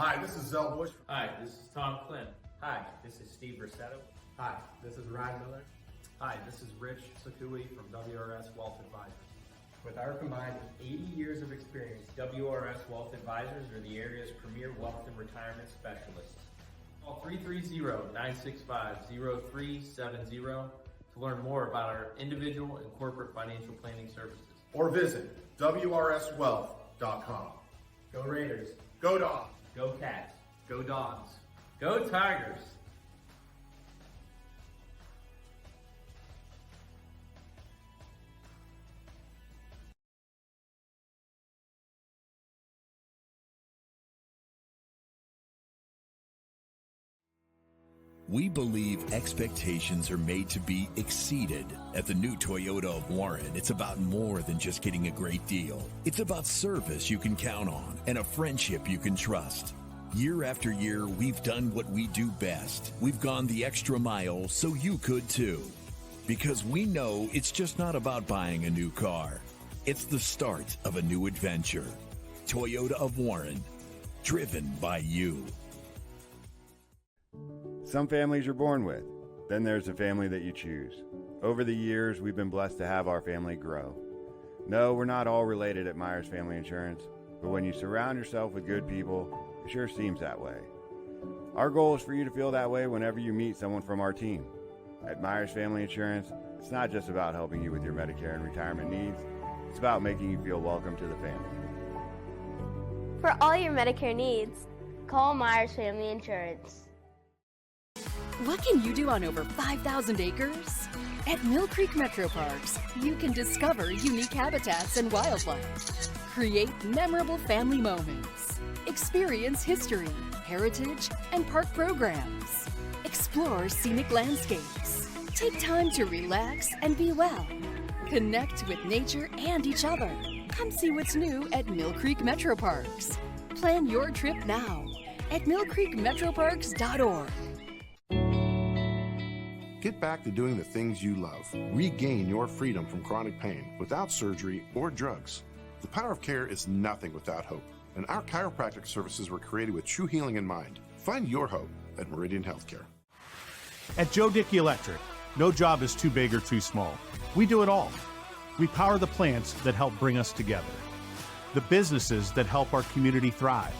Hi, this is Zell Bush. Hi, this is Tom Clint. Hi, this is Steve Rossetto. Hi, this is Ryan Miller. Hi, this is Rich Sakui from WRS Wealth Advisors. With our combined 80 years of experience, WRS Wealth Advisors are the area's premier wealth and retirement specialists. Call 330-965-0370 to learn more about our individual and corporate financial planning services. Or visit WRSwealth.com. Go Raiders. Go Dogs. Go Cats. Go Dogs. Go Tigers. We believe expectations are made to be exceeded. At the new Toyota of Warren, it's about more than just getting a great deal. It's about service you can count on and a friendship you can trust. Year after year, we've done what we do best. We've gone the extra mile so you could too. Because we know it's just not about buying a new car. It's the start of a new adventure. Toyota of Warren, driven by you. Some families you're born with. Then there's the family that you choose. Over the years, we've been blessed to have our family grow. No, we're not all related at Myers Family Insurance, but when you surround yourself with good people, it sure seems that way. Our goal is for you to feel that way whenever you meet someone from our team. At Myers Family Insurance, it's not just about helping you with your Medicare and retirement needs, it's about making you feel welcome to the family. For all your Medicare needs, call Myers Family Insurance. What can you do on over 5,000 acres? At Mill Creek Metro Parks, you can discover unique habitats and wildlife, create memorable family moments, experience history, heritage, and park programs, explore scenic landscapes, take time to relax and be well, connect with nature and each other. Come see what's new at Mill Creek Metro Parks. Plan your trip now at millcreekmetroparks.org. Get back to doing the things you love. Regain your freedom from chronic pain without surgery or drugs. The power of care is nothing without hope, and our chiropractic services were created with true healing in mind. Find your hope at Meridian Healthcare. At Joe Dickey Electric, no job is too big or too small. We do it all. We power the plants that help bring us together, the businesses that help our community thrive,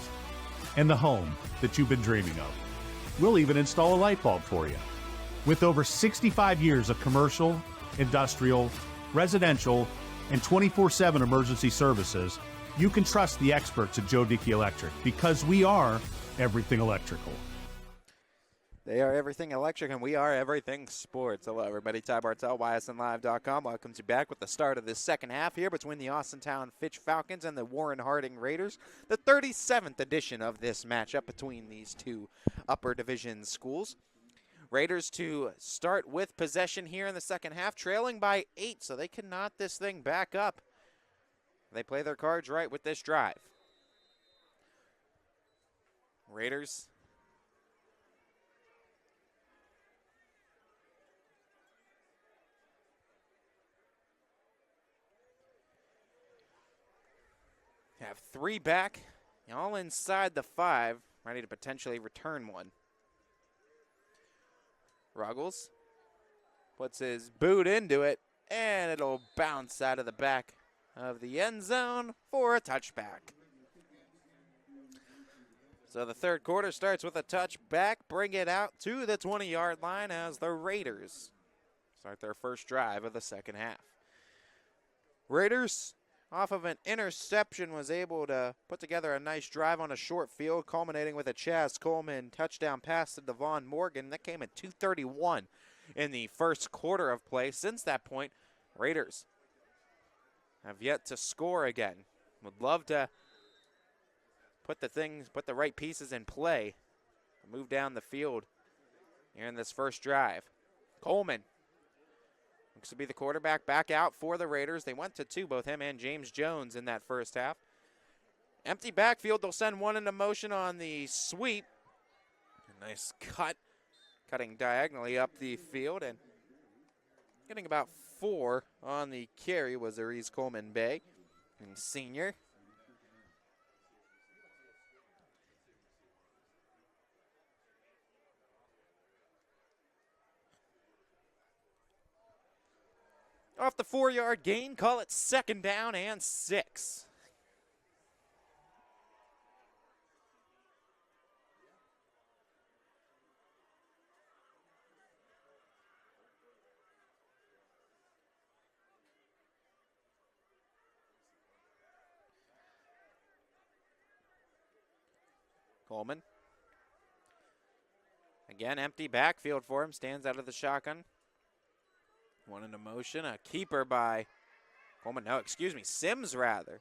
and the home that you've been dreaming of. We'll even install a light bulb for you. With over 65 years of commercial, industrial, residential, and 24/7 emergency services, you can trust the experts at Joe Dickey Electric because we are everything electrical. They are everything electric, and we are everything sports. Hello, everybody. Ty Bartel, YSNLive.com. Welcome to back with the start of this second half here between the Austintown Fitch Falcons and the Warren Harding Raiders. The 37th edition of this matchup between these two upper division schools. Raiders to start with possession here in the second half, trailing by 8, so they can knot this thing back up. They play their cards right with this drive. Raiders have 3 back, all inside the 5, ready to potentially return one. Ruggles puts his boot into it, and it'll bounce out of the back of the end zone for a touchback. So the third quarter starts with a touchback, bring it out to the 20-yard line as the Raiders start their first drive of the second half. Raiders, off of an interception, was able to put together a nice drive on a short field, culminating with a Chaz Coleman touchdown pass to Devon Morgan. That came at 2:31 in the first quarter of play. Since that point, Raiders have yet to score again. Would love to put the right pieces in play, move down the field here in this first drive. Coleman looks to be the quarterback back out for the Raiders. They went to 2, both him and James Jones in that first half. Empty backfield. They'll send one into motion on the sweep. A nice cut, cutting diagonally up the field and getting about 4 on the carry was Aries Coleman Bay, and senior. Off the 4-yard gain, call it 2nd down and 6. Coleman. Again, empty backfield for him, stands out of the shotgun. One into motion, a keeper by Coleman, Sims rather.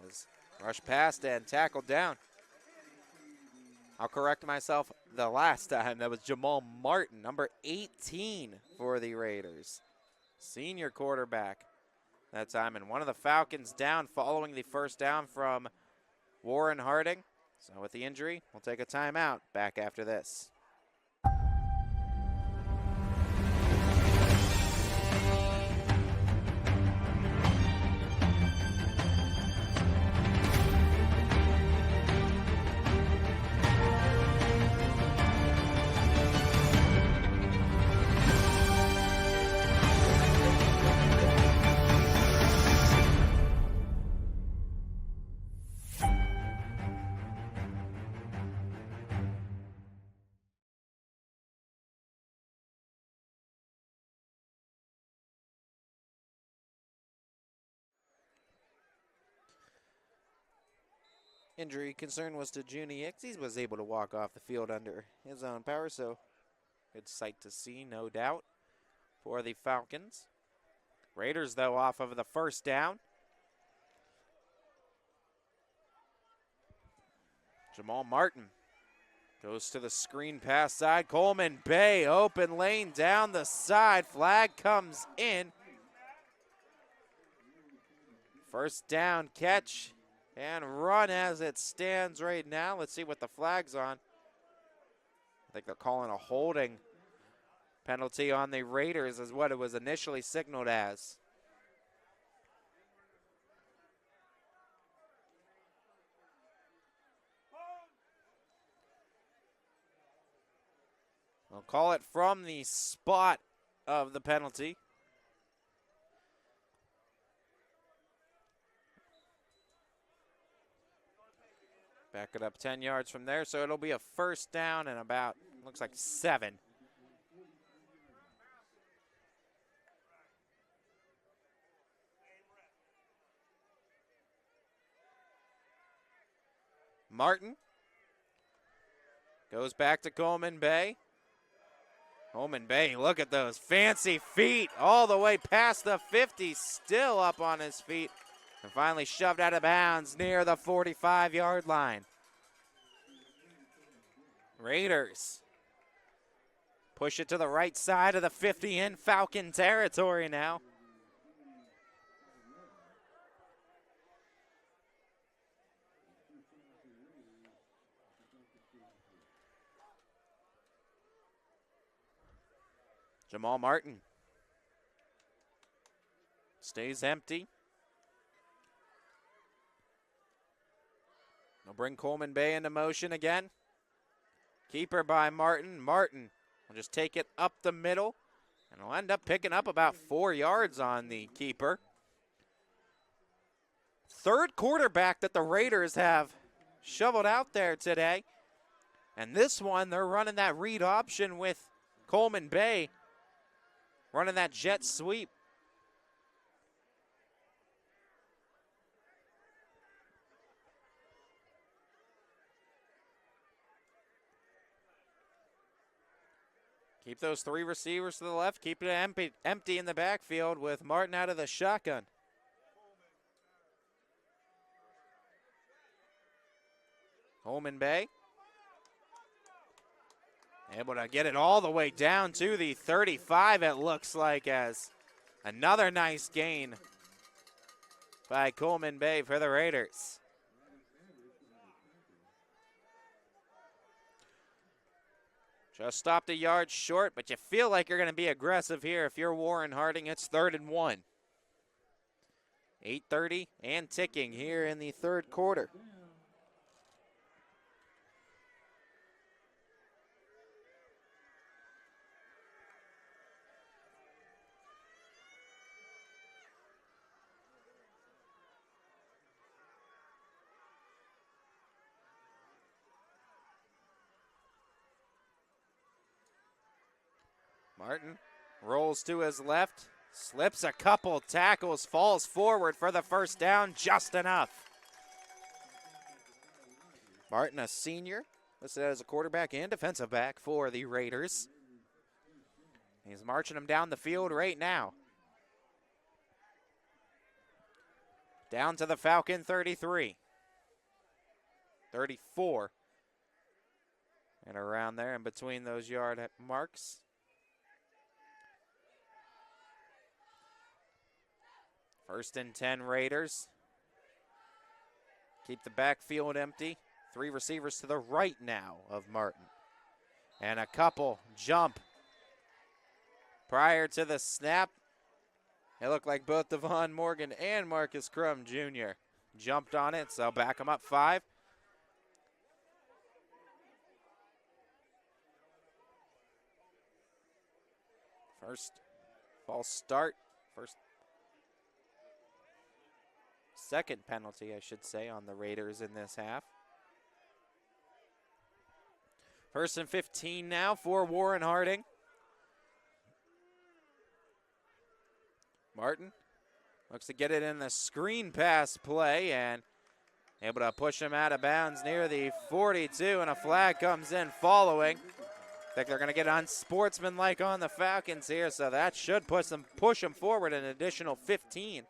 As rushed past and tackled down. I'll correct myself the last time. That was Jamal Martin, number 18 for the Raiders. Senior quarterback that time. And one of the Falcons down following the first down from Warren Harding. So with the injury, we'll take a timeout. Back after this. Injury concern was to Junie Hicks. He was able to walk off the field under his own power, so good sight to see, no doubt, for the Falcons. Raiders, though, off of the first down. Jamal Martin goes to the screen pass side. Coleman Bay, open lane down the side. Flag comes in. First down catch. And run as it stands right now. Let's see what the flag's on. I think they're calling a holding Penalty on the Raiders is what it was initially signaled as. We'll call it from the spot of the penalty. Back it up 10 yards from there, so it'll be a first down and about, looks like 7. Martin goes back to Coleman Bay. Coleman Bay, look at those fancy feet all the way past the 50, still up on his feet, and finally shoved out of bounds near the 45-yard line. Raiders push it to the right side of the 50 in Falcon territory now. Jamal Martin stays empty. They'll bring Coleman Bay into motion again. Keeper by Martin. Martin will just take it up the middle, and will end up picking up about 4 yards on the keeper. Third quarterback that the Raiders have shoveled out there today. And this one, they're running that read option with Coleman Bay, running that jet sweep. Keep those 3 receivers to the left. Keep it empty in the backfield with Martin out of the shotgun. Coleman Bay able to get it all the way down to the 35, it looks like, as another nice gain by Coleman Bay for the Raiders. Just stopped a yard short, but you feel like you're going to be aggressive here if you're Warren Harding. It's 3rd and 1. 8:30 and ticking here in the third quarter. Martin rolls to his left, slips a couple tackles, falls forward for the first down, just enough. Martin, a senior, listed as a quarterback and defensive back for the Raiders. He's marching them down the field right now. Down to the Falcon 33. 34. And around there in between those yard marks. First and 10 Raiders. Keep the backfield empty. 3 receivers to the right now of Martin. And a couple jump prior to the snap. It looked like both Devon Morgan and Marcus Crum Jr. jumped on it, so back them up 5. First false start. Second penalty, I should say, on the Raiders in this half. First and 15 now for Warren Harding. Martin looks to get it in the screen pass play and able to push him out of bounds near the 42, and a flag comes in following. I think they're going to get unsportsmanlike on the Falcons here, so that should push them forward an additional 15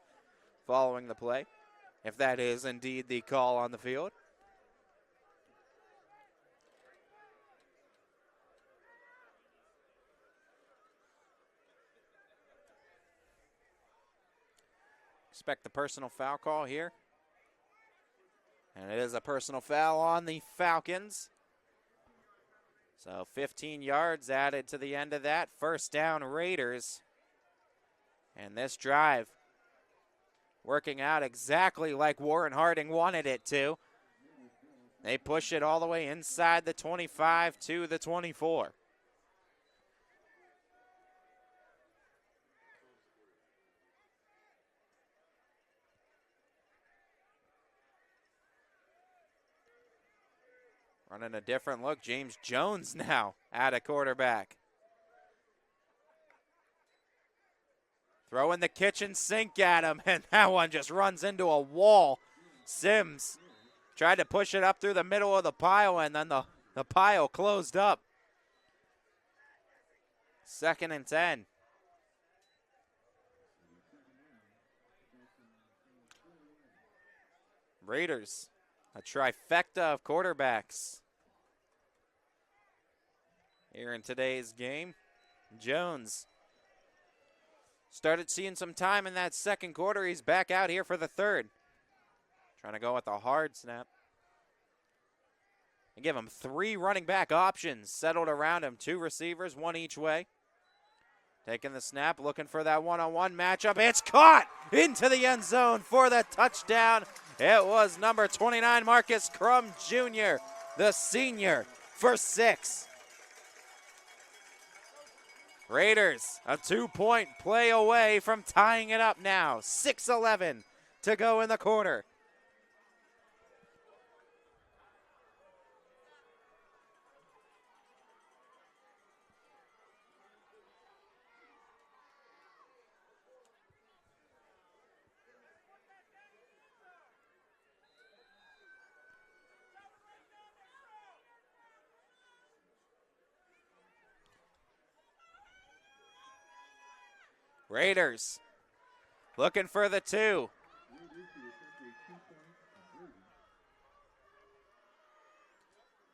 following the play, if that is indeed the call on the field. Expect the personal foul call here. And it is a personal foul on the Falcons. So 15 yards added to the end of that. First down, Raiders. And this drive working out exactly like Warren Harding wanted it to. They push it all the way inside the 25 to the 24. Running a different look. James Jones now at a quarterback. Throwing the kitchen sink at him, and that one just runs into a wall. Sims tried to push it up through the middle of the pile, and then the pile closed up. 2nd and 10. Raiders, a trifecta of quarterbacks here in today's game. Jones started seeing some time in that second quarter. He's back out here for the third. Trying to go with a hard snap. And give him 3 running back options settled around him. 2 receivers, 1 each way. Taking the snap, looking for that one-on-one matchup. It's caught into the end zone for the touchdown. It was number 29, Marcus Crum Jr., the senior, for 6. Raiders, a 2-point play away from tying it up now. 6:11 to go in the quarter. Raiders looking for the 2.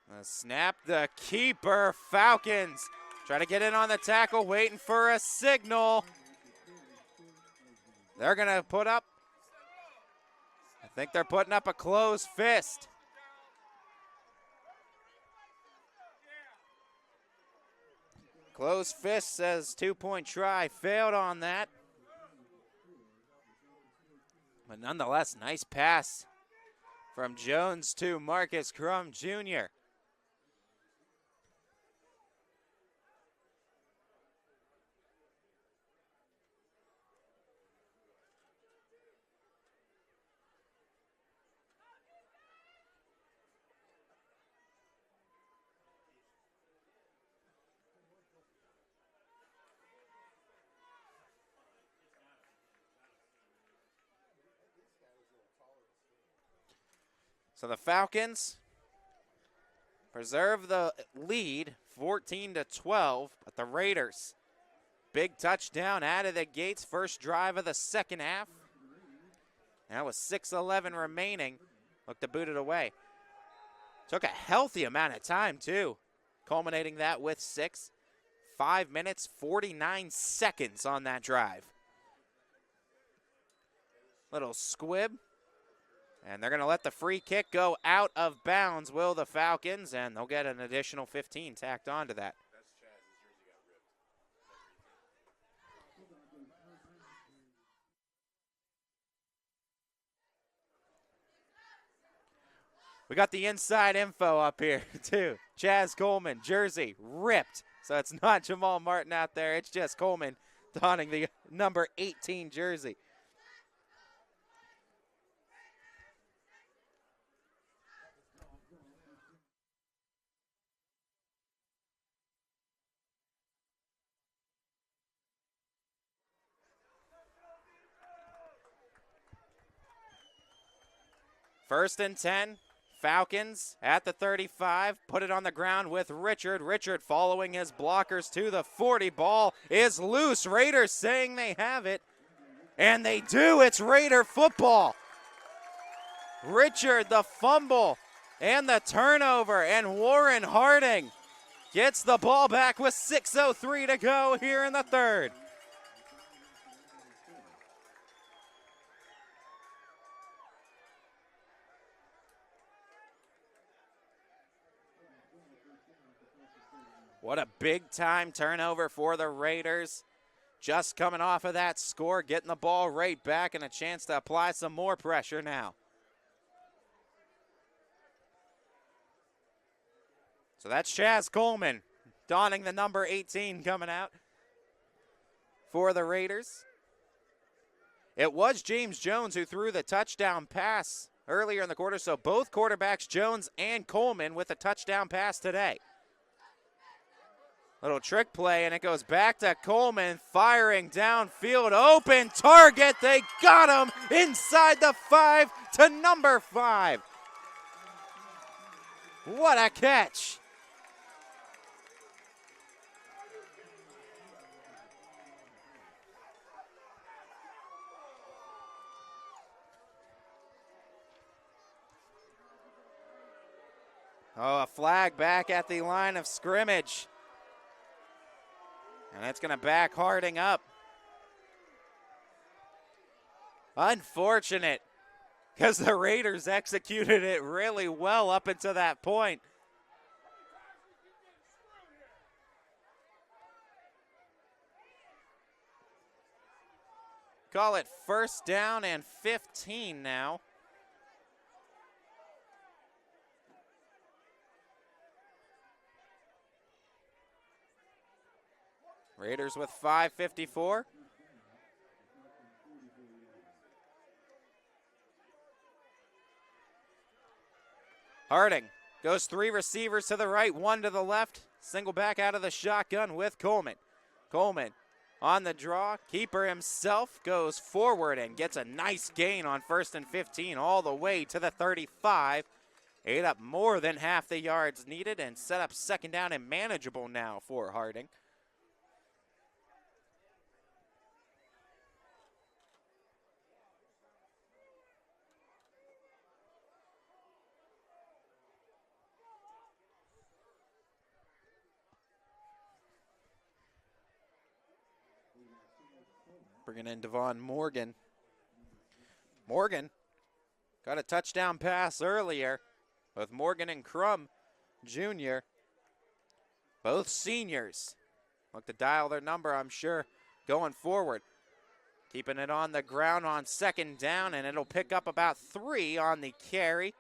The snap, the keeper, Falcons. Try to get in on the tackle, waiting for a signal. They're going to put up, I think they're putting up a closed fist. Closed fist says 2-point try, failed on that. But nonetheless, nice pass from Jones to Marcus Crum Jr. So the Falcons preserve the lead, 14-12, but the Raiders, big touchdown out of the gates, first drive of the second half. That was 6:11 remaining. Look to boot it away. Took a healthy amount of time, too, culminating that with 6. 5 minutes, 49 seconds on that drive. Little squib. And they're going to let the free kick go out of bounds, will the Falcons, and they'll get an additional 15 tacked onto that. We got the inside info up here, too. Chaz Coleman, jersey, ripped. So it's not Jamal Martin out there. It's just Coleman donning the number 18 jersey. First and 10, Falcons at the 35, put it on the ground with Richard. Richard following his blockers to the 40. Ball is loose. Raiders saying they have it, and they do. It's Raider football. Richard, the fumble and the turnover, and Warren Harding gets the ball back with 6:03 to go here in the third. What a big time turnover for the Raiders. Just coming off of that score, getting the ball right back and a chance to apply some more pressure now. So that's Chaz Coleman donning the number 18 coming out for the Raiders. It was James Jones who threw the touchdown pass earlier in the quarter, so both quarterbacks, Jones and Coleman, with a touchdown pass today. Little trick play, and it goes back to Coleman, firing downfield, open target. They got him inside the 5 to number 5. What a catch. Oh, a flag back at the line of scrimmage. And that's going to back Harding up. Unfortunate, because the Raiders executed it really well up until that point. Call it first down and 15 now. Raiders with 5:54. Harding goes 3 receivers to the right, 1 to the left. Single back out of the shotgun with Coleman. Coleman on the draw. Keeper himself goes forward and gets a nice gain on 1st and 15 all the way to the 35. Ate up more than half the yards needed and set up 2nd down and manageable now for Harding. Bringing in Devon Morgan. Morgan got a touchdown pass earlier with Morgan and Crum Jr. Both seniors. Look to dial their number, I'm sure, going forward. Keeping it on the ground on 2nd down, and it'll pick up about 3 on the carry.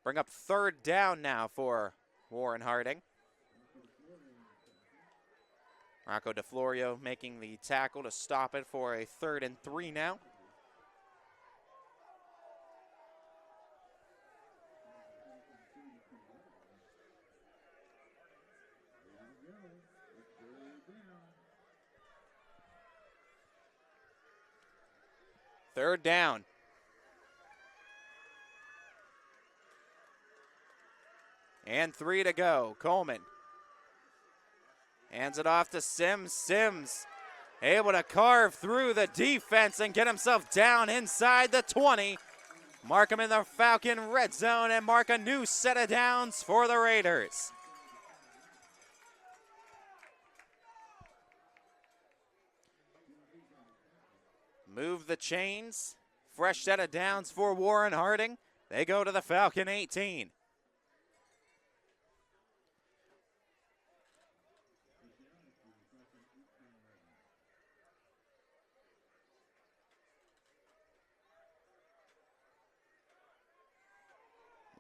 Bring up 3rd down now for Warren Harding. Rocco DeFlorio making the tackle to stop it for a 3rd and 3 now. Third down. And 3 to go. Coleman hands it off to Sims. Sims able to carve through the defense and get himself down inside the 20. Mark him in the Falcon red zone and mark a new set of downs for the Raiders. Move the chains. Fresh set of downs for Warren Harding. They go to the Falcon 18.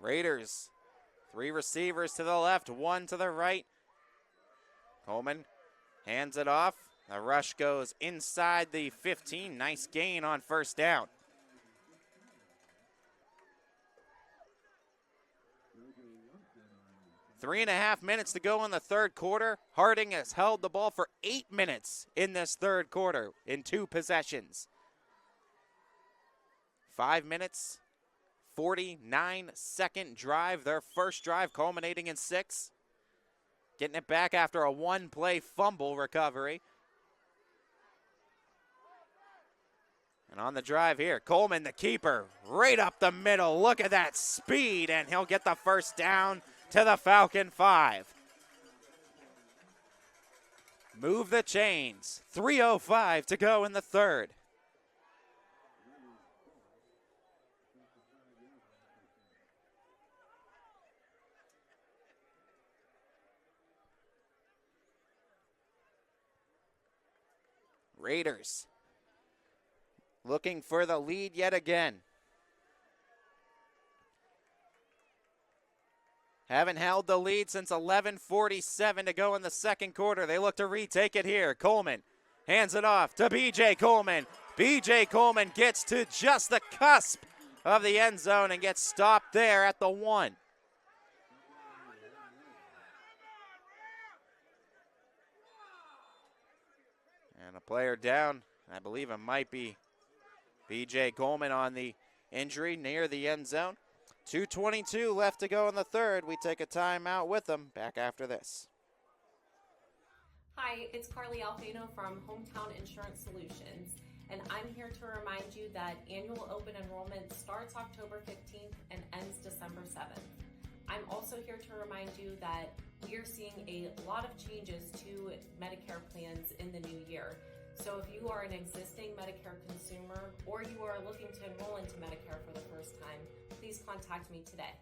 Raiders, 3 receivers to the left, 1 to the right. Coleman hands it off. The rush goes inside the 15. Nice gain on 1st down. Three and a half minutes to go in the 3rd quarter. Harding has held the ball for 8 minutes in this 3rd quarter in 2 possessions. 5 minutes. 49-second drive, their first drive culminating in 6. Getting it back after a 1-play fumble recovery. And on the drive here, Coleman, the keeper, right up the middle. Look at that speed, and he'll get the 1st down to the Falcon 5. Move the chains. 3:05 to go in the 3rd. Raiders looking for the lead yet again. Haven't held the lead since 11:47 to go in the second quarter. They look to retake it here. Coleman hands it off to B.J. Coleman. B.J. Coleman gets to just the cusp of the end zone and gets stopped there at the 1. And a player down. I believe it might be B.J. Coleman on the injury near the end zone. 2:22 left to go in the third. We take a timeout with them. Back after this. Hi, it's Carly Alfano from Hometown Insurance Solutions, and I'm here to remind you that annual open enrollment starts October 15th and ends December 7th. I'm also here to remind you that we are seeing a lot of changes to Medicare plans in the new year. So if you are an existing Medicare consumer or you are looking to enroll into Medicare for the first time, please contact me today.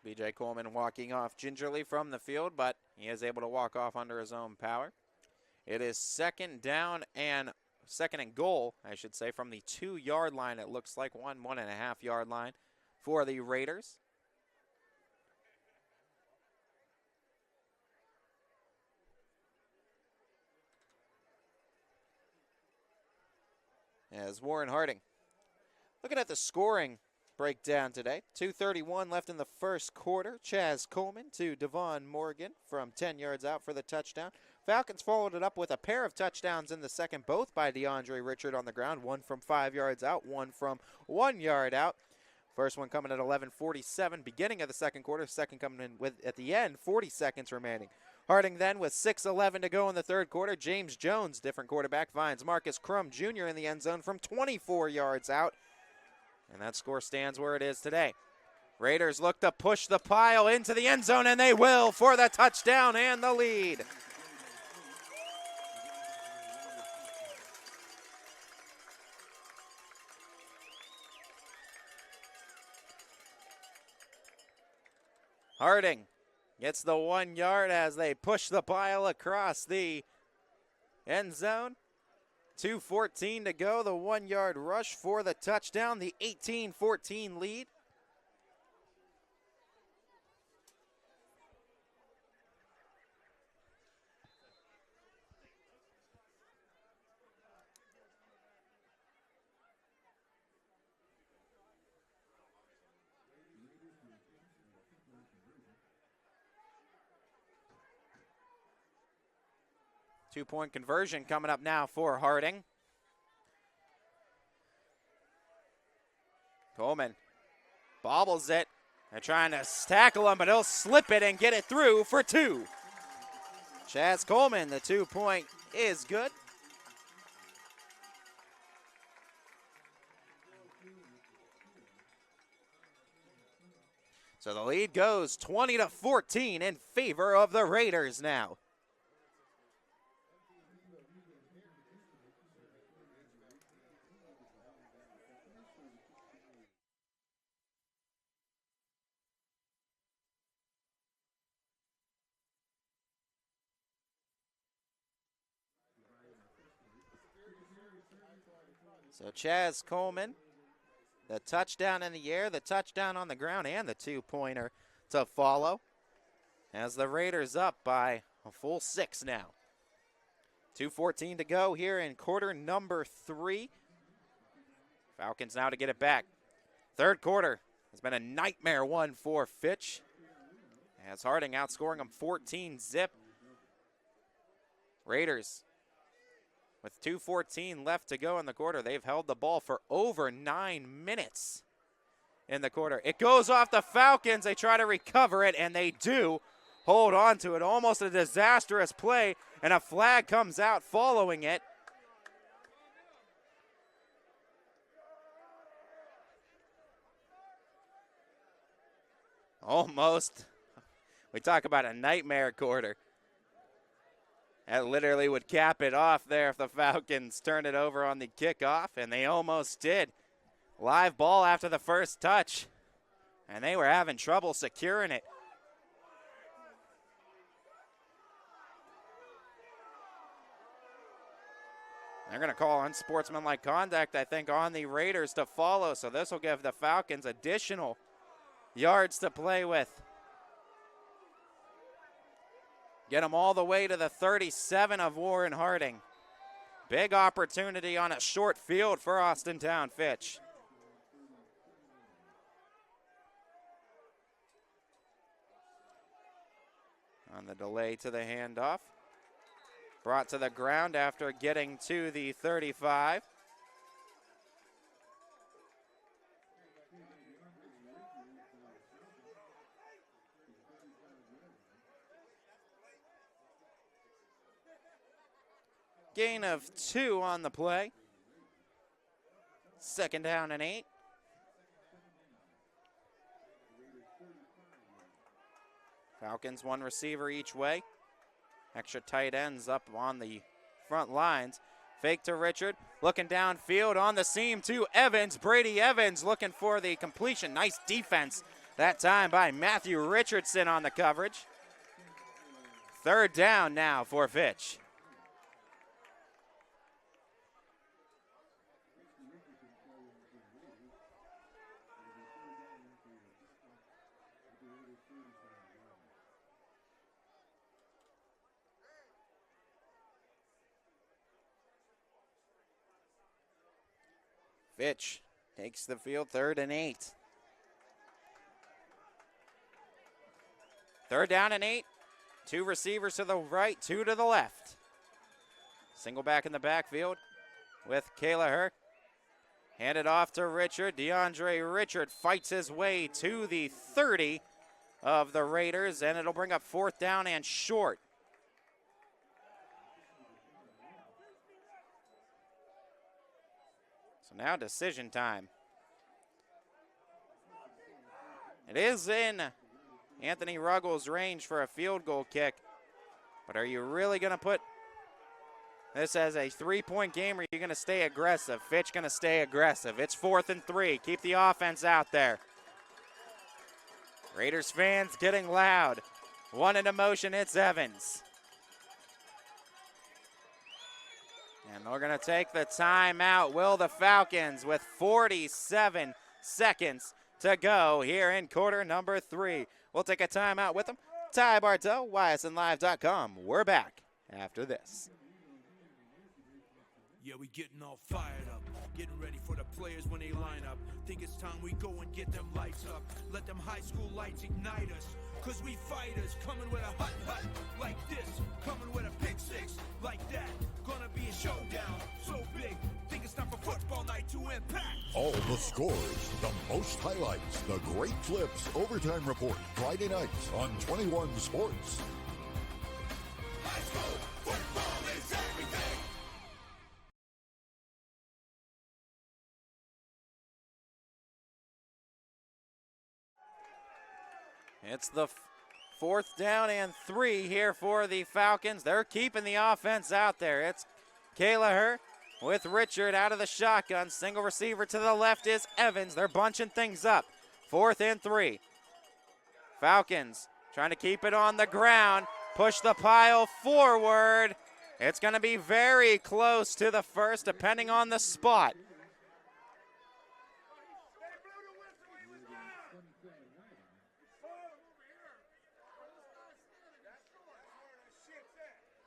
B.J. Coleman walking off gingerly from the field, but he is able to walk off under his own power. It is second and goal, I should say, from the 2-yard line. It looks like 1.5 yard line for the Raiders. As Warren Harding, looking at the scoring breakdown today, 2:31 left in the first quarter. Chaz Coleman to Devon Morgan from 10 yards out for the touchdown. Falcons followed it up with a pair of touchdowns in the second, both by DeAndre Richard on the ground, one from 5 yards out, one from 1 yard out. First one coming at 11:47, beginning of the second quarter. Second coming in with, at the end, 40 seconds remaining. Harding then with 6:11 to go in the third quarter. James Jones, different quarterback, finds Marcus Crum Jr. in the end zone from 24 yards out. And that score stands where it is today. Raiders look to push the pile into the end zone, and they will for the touchdown and the lead. Harding gets the 1 yard as they push the pile across the end zone. 2:14 to go, the 1 yard rush for the touchdown, the 18-14 lead. Two-point conversion coming up now for Harding. Coleman bobbles it. They're trying to tackle him, but he'll slip it and get it through for 2. Chaz Coleman, the 2-point is good. So the lead goes 20-14 in favor of the Raiders now. So Chaz Coleman, the touchdown in the air, the touchdown on the ground, and the 2-pointer to follow. As the Raiders up by a full 6 now. 2:14 to go here in quarter number 3. Falcons now to get it back. Third quarter has been a nightmare one for Fitch, as Harding outscoring them 14-0. Raiders with 2:14 left to go in the quarter. They've held the ball for over 9 minutes in the quarter. It goes off the Falcons. They try to recover it, and they do hold on to it. Almost a disastrous play, and a flag comes out following it. Almost. We talk about a nightmare quarter. That literally would cap it off there if the Falcons turned it over on the kickoff, and they almost did. Live ball after the first touch, and they were having trouble securing it. They're going to call unsportsmanlike conduct, I think, on the Raiders to follow. So this will give the Falcons additional yards to play with. Get them all the way to the 37 of Warren Harding. Big opportunity on a short field for Austintown Fitch. On the delay to the handoff. Brought to the ground after getting to the 35. Gain of 2 on the play. 2nd down and 8. Falcons 1 receiver each way. Extra tight ends up on the front lines. Fake to Richard, looking downfield on the seam to Evans. Brady Evans looking for the completion. Nice defense that time by Matthew Richardson on the coverage. 3rd down now for Fitch. Fitch takes the field, 3rd and 8. 3rd down and 8. 2 receivers to the right, 2 to the left. Single back in the backfield with Kayla. Handed off to Richard. DeAndre Richard fights his way to the 30 of the Raiders, and it'll bring up 4th down and short. So now decision time. It is in Anthony Ruggles' range for a field goal kick, but are you really going to put this as a 3-point game, or are you going to stay aggressive? Fitch going to stay aggressive. It's 4th and 3. Keep the offense out there. Raiders fans getting loud. 1 into motion, it's Evans. And we're going to take the timeout. Will the Falcons with 47 seconds to go here in quarter number 3. We'll take a timeout with them. Ty Bartow, YSNLive.com. We're back after this. Yeah, we getting all fired up, getting ready for the players when they line up. Think it's time we go and get them lights up. Let them high school lights ignite us. Cause we fighters coming with a hut like this, coming with a pick 6 like that. Gonna be a showdown so big. Think it's time for football night to impact. All the scores, the most highlights, the great flips, overtime report, Friday nights on 21 Sports. High school football is everything. It's the 4th down and 3 here for the Falcons. They're keeping the offense out there. It's Kayla with Richard out of the shotgun. Single receiver to the left is Evans. They're bunching things up. 4th and 3. Falcons trying to keep it on the ground. Push the pile forward. It's going to be very close to the first, depending on the spot.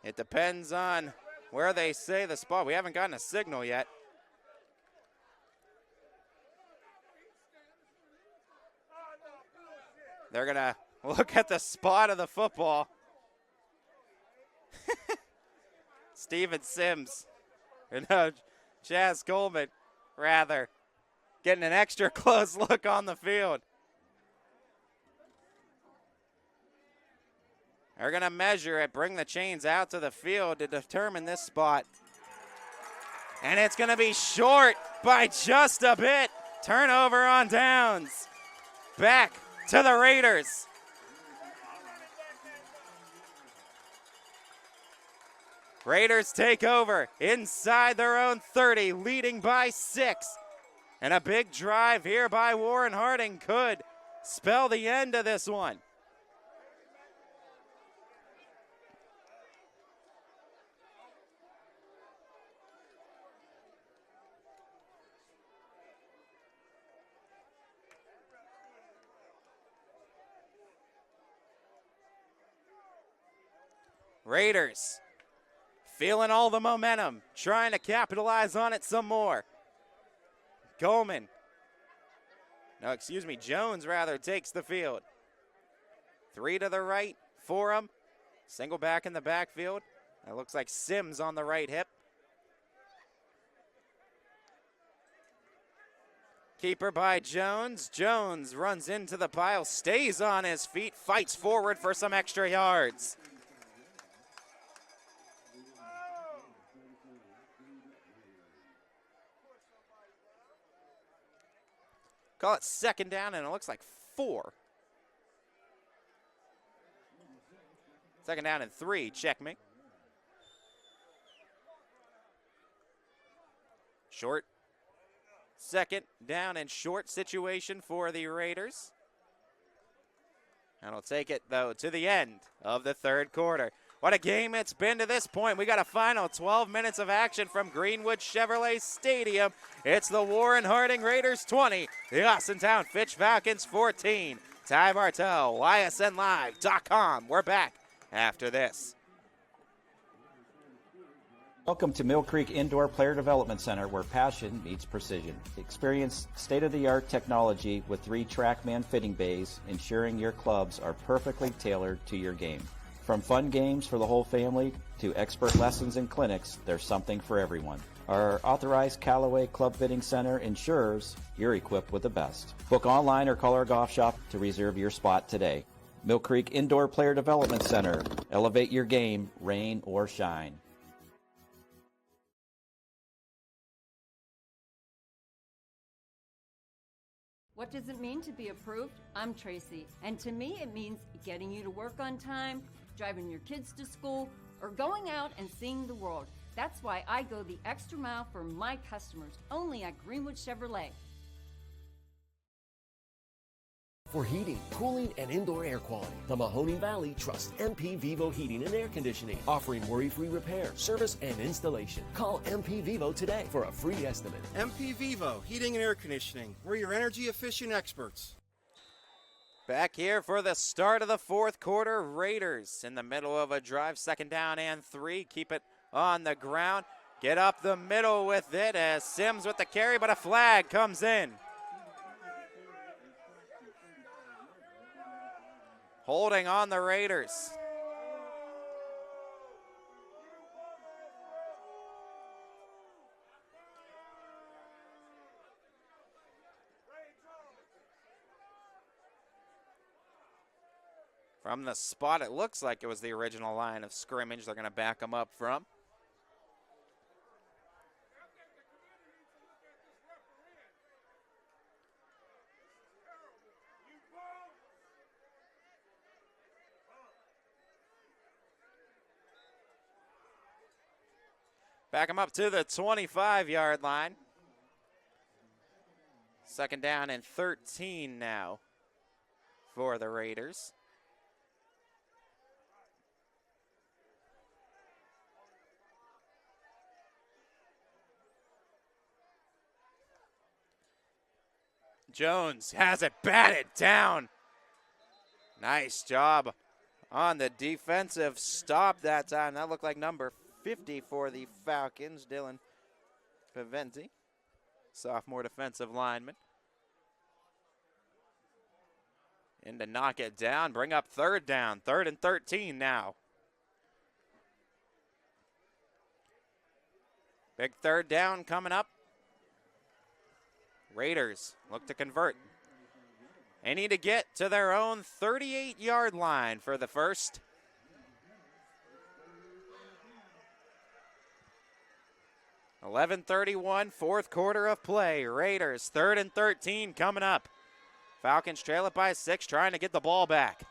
It depends on where they say the spot. We haven't gotten a signal yet. They're going to look at the spot of the football. Steven Sims, or no, Chaz Coleman, rather, getting an extra close look on the field. They're going to measure it, bring the chains out to the field to determine this spot. And it's going to be short by just a bit. Turnover on downs. Back to the Raiders. Raiders take over inside their own 30, leading by 6. And a big drive here by Warren Harding could spell the end of this one. Raiders feeling all the momentum, trying to capitalize on it some more. Jones rather takes the field. 3 to the right for him. Single back in the backfield. That looks like Sims on the right hip. Keeper by Jones. Jones runs into the pile, stays on his feet, fights forward for some extra yards. Call it second down, and it looks like 4. Second down and 3, check me. Short. Second down and short situation for the Raiders. And we'll take it, though, to the end of the third quarter. What a game it's been to this point. We got a final 12 minutes of action from Greenwood Chevrolet Stadium. It's the Warren Harding Raiders 20, the Austintown Fitch Falcons 14. Ty Bartel, YSNLive.com. We're back after this. Welcome to Mill Creek Indoor Player Development Center, where passion meets precision. Experience state-of-the-art technology with 3 TrackMan fitting bays, ensuring your clubs are perfectly tailored to your game. From fun games for the whole family to expert lessons and clinics, there's something for everyone. Our authorized Callaway Club Fitting Center ensures you're equipped with the best. Book online or call our golf shop to reserve your spot today. Mill Creek Indoor Player Development Center. Elevate your game, rain or shine. What does it mean to be approved? I'm Tracy, and to me it means getting you to work on time, driving your kids to school, or going out and seeing the world. That's why I go the extra mile for my customers, only at Greenwood Chevrolet. For heating, cooling, and indoor air quality, the Mahoning Valley trusts MP Vivo Heating and Air Conditioning, offering worry-free repair, service, and installation. Call MP Vivo today for a free estimate. MP Vivo Heating and Air Conditioning. We're your energy-efficient experts. Back here for the start of the fourth quarter. Raiders in the middle of a drive, second down and 3. Keep it on the ground. Get up the middle with it as Sims with the carry, but a flag comes in. Holding on the Raiders. From the spot, it looks like it was the original line of scrimmage. They're going to back them up from. Back them up to the 25-yard line. Second down and 13 now for the Raiders. Jones has it batted down. Nice job on the defensive stop that time. That looked like number 50 for the Falcons, Dylan Paventi, sophomore defensive lineman. And to knock it down, bring up third down, 3rd and 13 now. Big third down coming up. Raiders look to convert. They need to get to their own 38-yard line for the first. .11:31, fourth quarter of play. Raiders, 3rd and 13 coming up. Falcons trail it by 6, trying to get the ball back.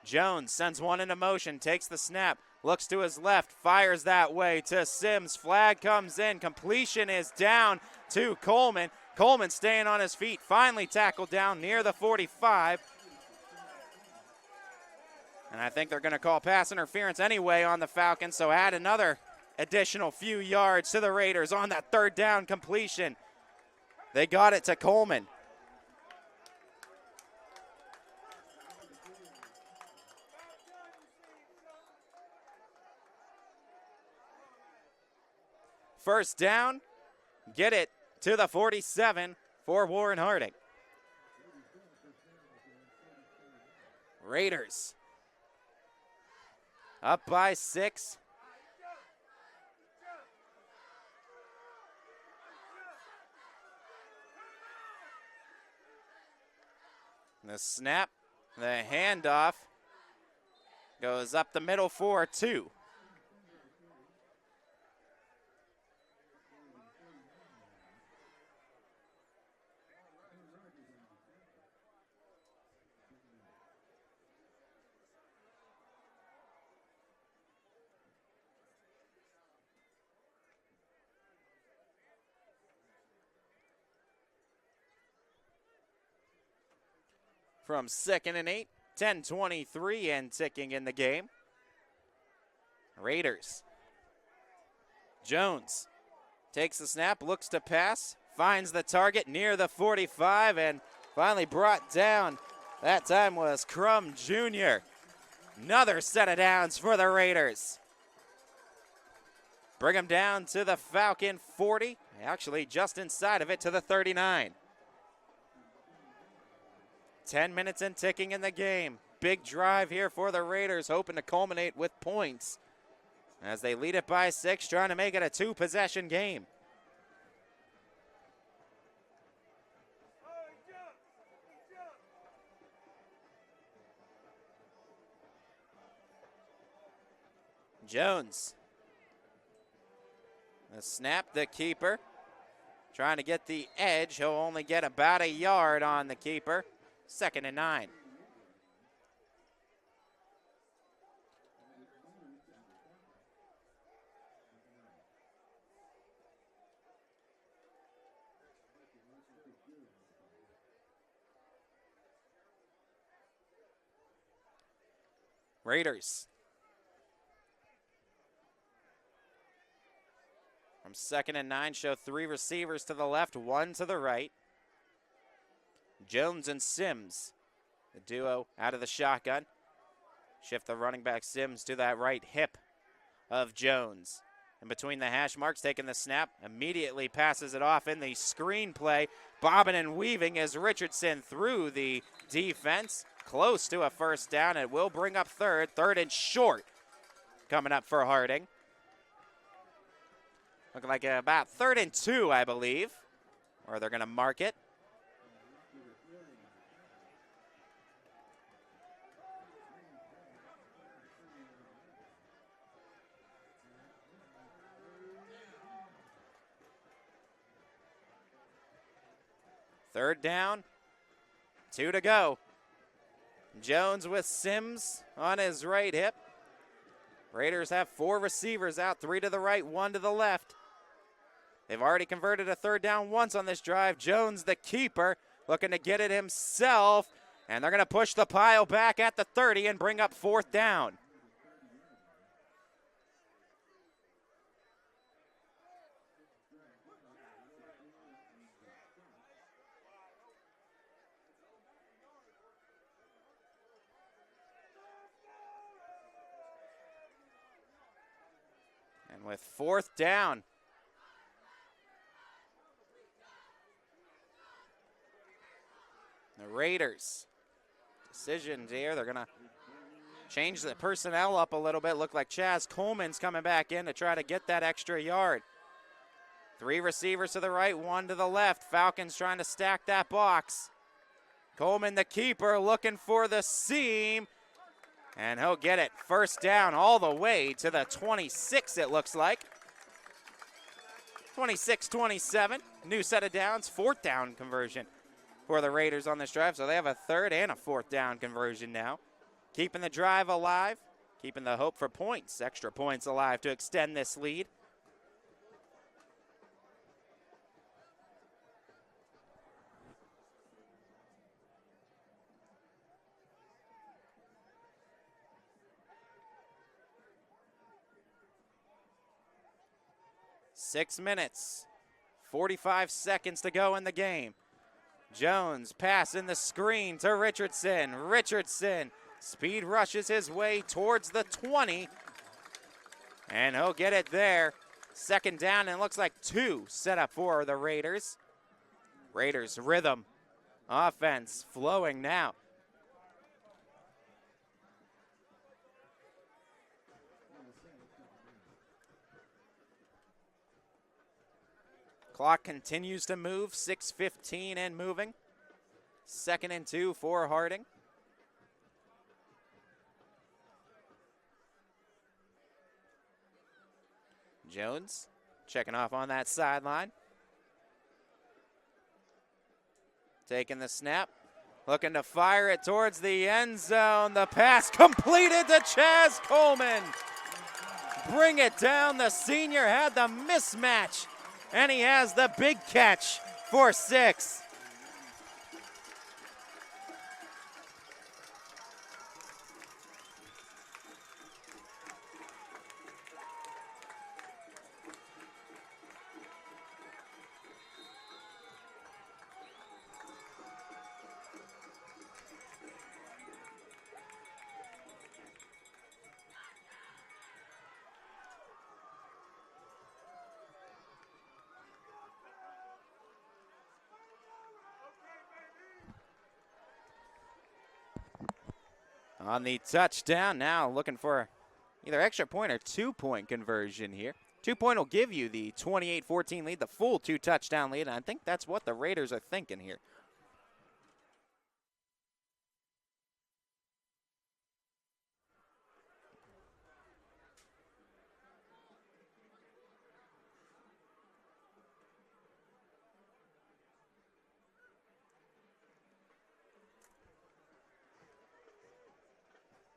Jones sends one into motion, takes the snap, looks to his left, fires that way to Sims. Flag comes in. Completion is down to Coleman. Coleman staying on his feet, finally tackled down near the 45. And I think they're going to call pass interference anyway on the Falcons, so add another additional few yards to the Raiders on that third down completion. They got it to Coleman. first down, get it to the 47 for Warren Harding. Raiders up by 6. The snap, the handoff goes up the middle for 2. From 2nd and 8, 10:23 and ticking in the game. Raiders. Jones takes the snap, looks to pass, finds the target near the 45, and finally brought down. That time was Crum Jr. Another set of downs for the Raiders. Bring him down to the Falcon 40, actually just inside of it to the 39. 10 minutes and ticking in the game. Big drive here for the Raiders, hoping to culminate with points as they lead it by 6, trying to make it a 2-possession game. Jones. The snap, the keeper. Trying to get the edge. He'll only get about a yard on the keeper. 2nd and 9. Raiders. From 2nd and 9, show 3 receivers to the left, 1 to the right. Jones and Sims, the duo out of the shotgun. Shift the running back Sims to that right hip of Jones. And between the hash marks, taking the snap, immediately passes it off in the screen play. Bobbing and weaving as Richardson through the defense. Close to a first down. It will bring up 3rd and short. Coming up for Harding. Looking like about 3rd and 2, I believe. Or they're going to mark it. Third down, 2 to go. Jones with Sims on his right hip. Raiders have 4 receivers out, 3 to the right, 1 to the left. They've already converted a 3rd down once on this drive. Jones, the keeper, looking to get it himself. And they're going to push the pile back at the 30 and bring up 4th down. And with 4th down, the Raiders, decisions here. They're going to change the personnel up a little bit. Look like Chaz Coleman's coming back in to try to get that extra yard. 3 receivers to the right, 1 to the left. Falcons trying to stack that box. Coleman, the keeper, looking for the seam. And he'll get it. 1st down all the way to the 26, it looks like. 26-27. New set of downs. 4th down conversion for the Raiders on this drive. So they have a 3rd and a 4th down conversion now. Keeping the drive alive. Keeping the hope for points. Extra points alive to extend this lead. Six minutes, 45 seconds to go in the game. Jones pass in the screen to Richardson. Richardson speed rushes his way towards the 20. And he'll get it there Second down, and it looks like 2 set up for the Raiders. Raiders rhythm. Offense flowing now. Clock continues to move, 6:15 and moving. 2nd and 2 for Harding. Jones checking off on that sideline. Taking the snap, looking to fire it towards the end zone. The pass completed to Chaz Coleman. Bring it down. The senior had the mismatch, and he has the big catch for 6. On the touchdown, now looking for either extra point or 2-point conversion here. 2-point will give you the 28-14 lead, the full 2-touchdown lead, and I think that's what the Raiders are thinking here.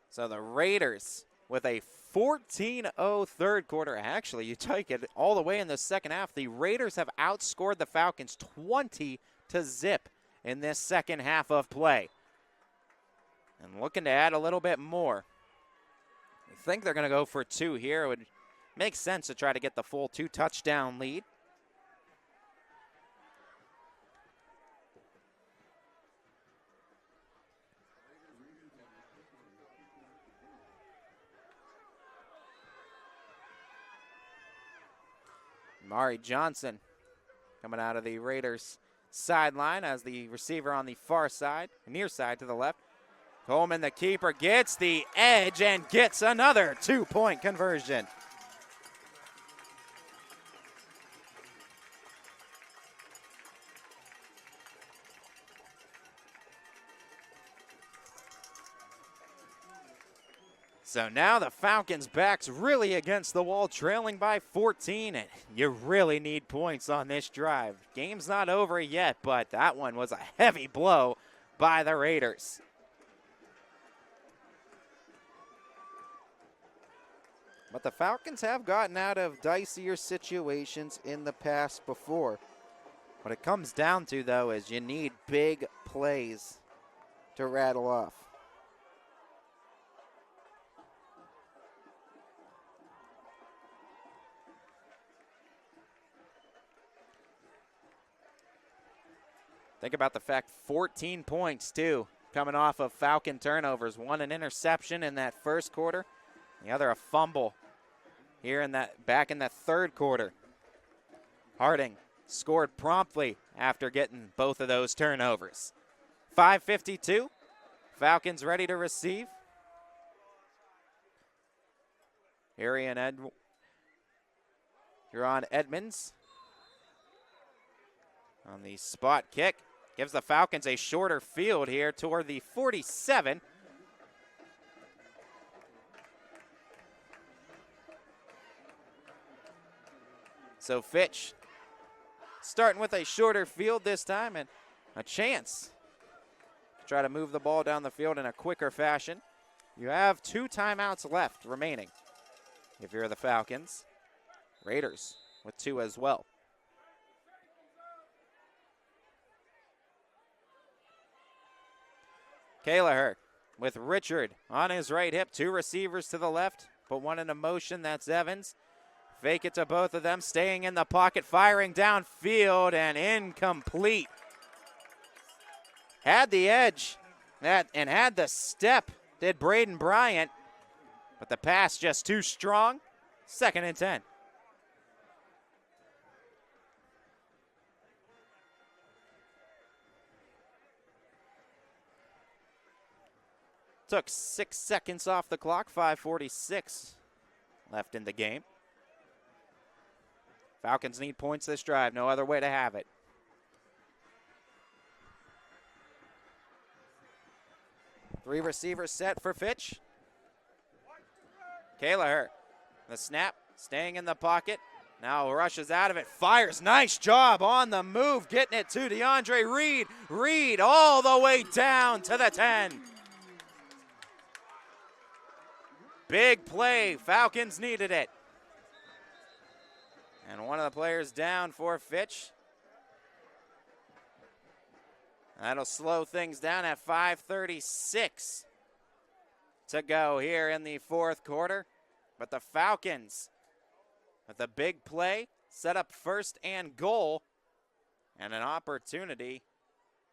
So the Raiders with a 14-0 third quarter. Actually, you take it all the way in the second half. The Raiders have outscored the Falcons 20-0 in this second half of play. And looking to add a little bit more. I think they're going to go for 2 here. It would make sense to try to get the full 2-touchdown lead. Mari Johnson coming out of the Raiders sideline as the receiver on the far side, near side to the left. Coleman, the keeper, gets the edge and gets another 2-point conversion. So now the Falcons' backs really against the wall, trailing by 14, and you really need points on this drive. Game's not over yet, but that one was a heavy blow by the Raiders. But the Falcons have gotten out of dicier situations in the past before. What it comes down to, though, is you need big plays to rattle off. Think about the fact 14 points, too, coming off of Falcon turnovers. One an interception in that first quarter, the other a fumble here back in that third quarter. Harding scored promptly after getting both of those turnovers. 5:52, Falcons ready to receive. Huron Edmonds on the spot kick. Gives the Falcons a shorter field here toward the 47. So Fitch starting with a shorter field this time and a chance to try to move the ball down the field in a quicker fashion. You have 2 timeouts left remaining if you're the Falcons. Raiders with 2 as well. Kaylaher with Richard on his right hip. 2 receivers to the left. Put one into motion. That's Evans. Fake it to both of them. Staying in the pocket. Firing downfield and incomplete. Had the edge and had the step, did Braden Bryant. But the pass just too strong. 2nd and 10. Took 6 seconds off the clock, 5:46 left in the game. Falcons need points this drive, no other way to have it. Three receivers set for Fitch. Kelleher, the snap, staying in the pocket. Now rushes out of it, fires. Nice job on the move, getting it to DeAndre Reed. Reed all the way down to the 10. Big play, Falcons needed it. And one of the players down for Fitch. That'll slow things down at 5:36 to go here in the fourth quarter. But the Falcons, with a big play, set up first and goal, and an opportunity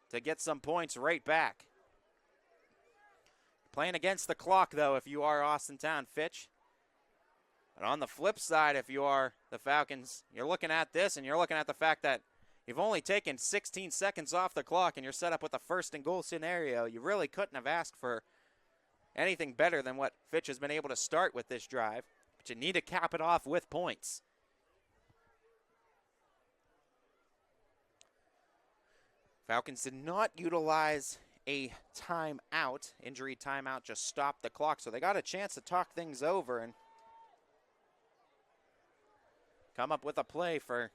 to get some points right back. Playing against the clock, though, if you are Austintown Fitch. But on the flip side, if you are the Falcons, you're looking at this and you're looking at the fact that you've only taken 16 seconds off the clock and you're set up with a first and goal scenario. You really couldn't have asked for anything better than what Fitch has been able to start with this drive. But you need to cap it off with points. Falcons did not utilize a timeout. Injury timeout just stopped the clock, so they got a chance to talk things over and come up with a play for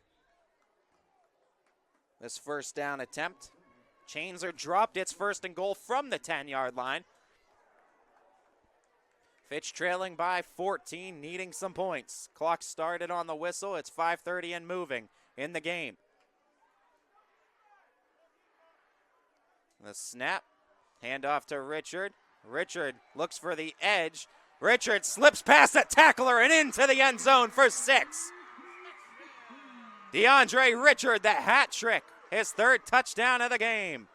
this first down attempt. Chains are dropped. It's first and goal from the 10-yard line. Fitch trailing by 14, needing some points. Clock started on the whistle. It's 5:30 and moving in the game. The snap, handoff to Richard. Richard looks for the edge. Richard slips past the tackler and into the end zone for 6. DeAndre Richard, the hat trick, his third touchdown of the game.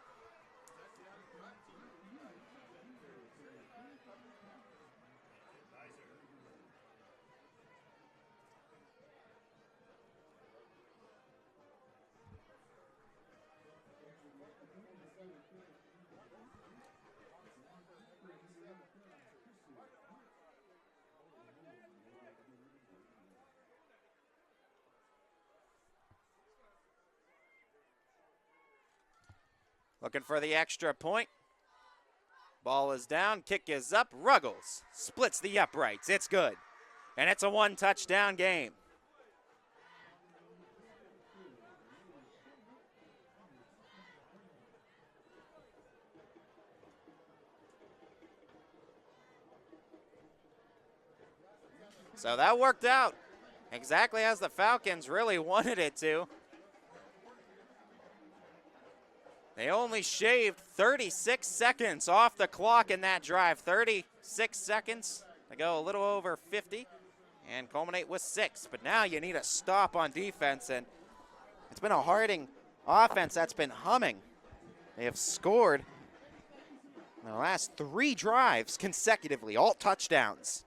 Looking for the extra point. Ball is down, kick is up. Ruggles splits the uprights. It's good. And it's a one-touchdown game. So that worked out exactly as the Falcons really wanted it to. They only shaved 36 seconds off the clock in that drive. 36 seconds to go a little over 50 and culminate with 6. But now you need a stop on defense, and it's been a Harding offense that's been humming. They have scored in the last 3 drives consecutively, all touchdowns.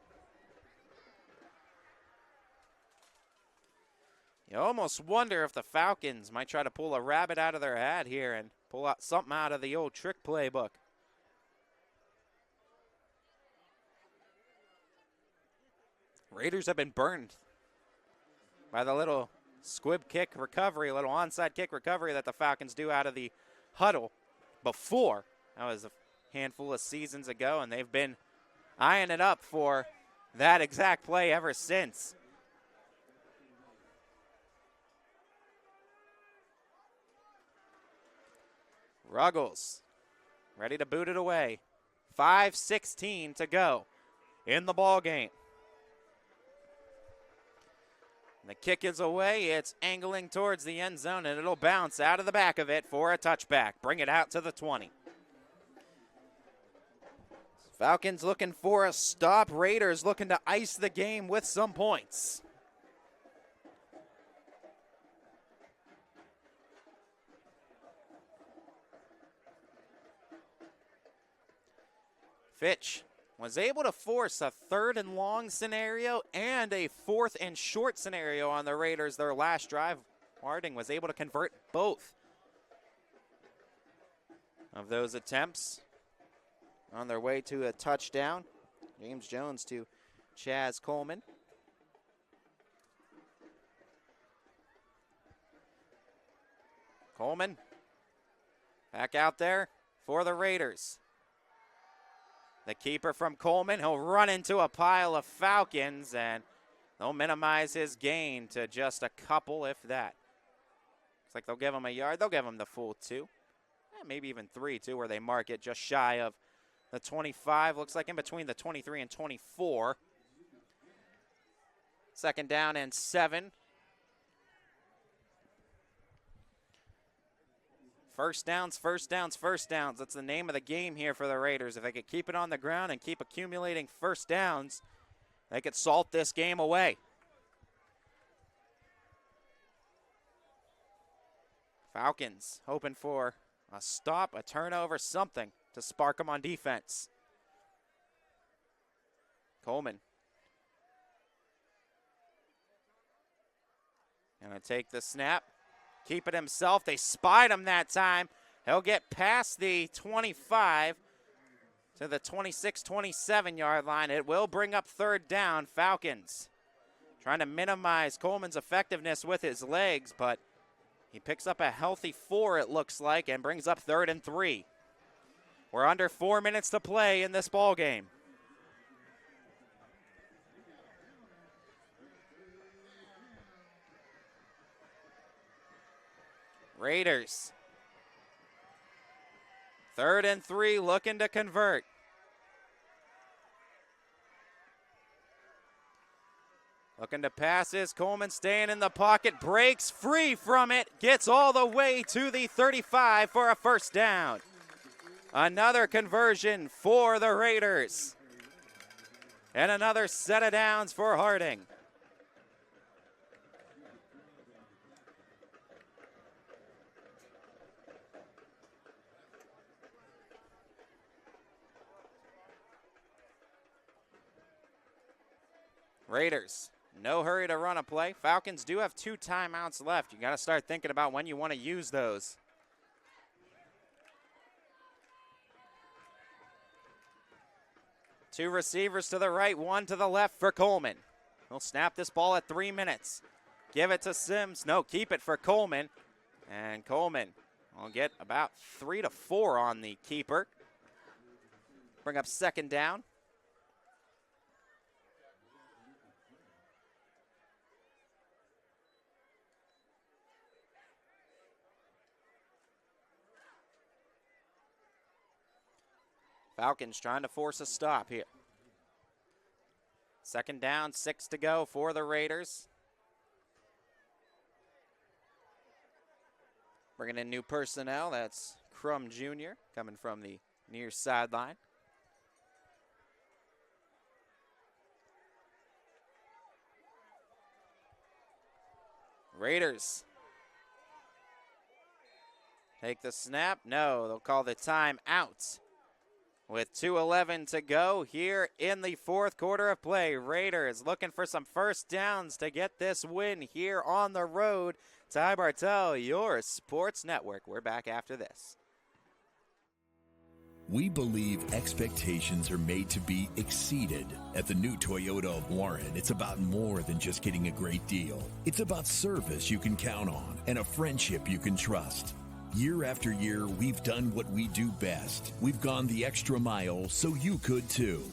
You almost wonder if the Falcons might try to pull a rabbit out of their hat here and pull out something out of the old trick playbook. Raiders have been burned by the little squib kick recovery, little onside kick recovery that the Falcons do out of the huddle before. That was a handful of seasons ago, and they've been eyeing it up for that exact play ever since. Ruggles ready to boot it away. 5:16 to go in the ball game. The kick is away. It's angling towards the end zone, and it'll bounce out of the back of it for a touchback. Bring it out to the 20. Falcons looking for a stop. Raiders looking to ice the game with some points. Fitch was able to force a 3rd and long scenario and a 4th and short scenario on the Raiders their last drive. Harding was able to convert both of those attempts. on their way to a touchdown. James Jones to Chaz Coleman. Coleman back out there for the Raiders. The keeper from Coleman, he'll run into a pile of Falcons, and they'll minimize his gain to just a couple, if that. Looks like they'll give him a yard. They'll give him the full 2. Maybe even 3, too, where they mark it just shy of the 25. Looks like in between the 23 and 24. Second down and 7. First downs, first downs, first downs. That's the name of the game here for the Raiders. If they could keep it on the ground and keep accumulating first downs, they could salt this game away. Falcons hoping for a stop, a turnover, something to spark them on defense. Coleman. Gonna take the snap. Keep it himself. They spied him that time. He'll get past the 25 to the 26, 27-yard line. It will bring up third down. Falcons trying to minimize Coleman's effectiveness with his legs, but he picks up a healthy 4, it looks like, and brings up 3rd and 3. We're under 4 minutes to play in this ball game. Raiders. 3rd and 3, looking to convert. Looking to pass is Coleman, staying in the pocket, breaks free from it, gets all the way to the 35 for a first down. Another conversion for the Raiders. And another set of downs for Harding. Raiders, no hurry to run a play. Falcons do have 2 timeouts left. You got to start thinking about when you want to use those. Two receivers to the right, 1 to the left for Coleman. He'll snap this ball at 3 minutes. Give it to Sims. No, keep it for Coleman. And Coleman will get about 3 to 4 on the keeper. Bring up second down. Falcons trying to force a stop here. Second down, 6 to go for the Raiders. Bringing in new personnel. That's Crum Jr. coming from the near sideline. Raiders take the snap. No, they'll call the timeout. With 2:11 to go here in the fourth quarter of play, Raiders looking for some first downs to get this win here on the road. Ty Bartel, your sports network. We're back after this. We believe expectations are made to be exceeded. At the new Toyota of Warren, it's about more than just getting a great deal. It's about service you can count on and a friendship you can trust. Year after year, we've done what we do best. We've gone the extra mile so you could too.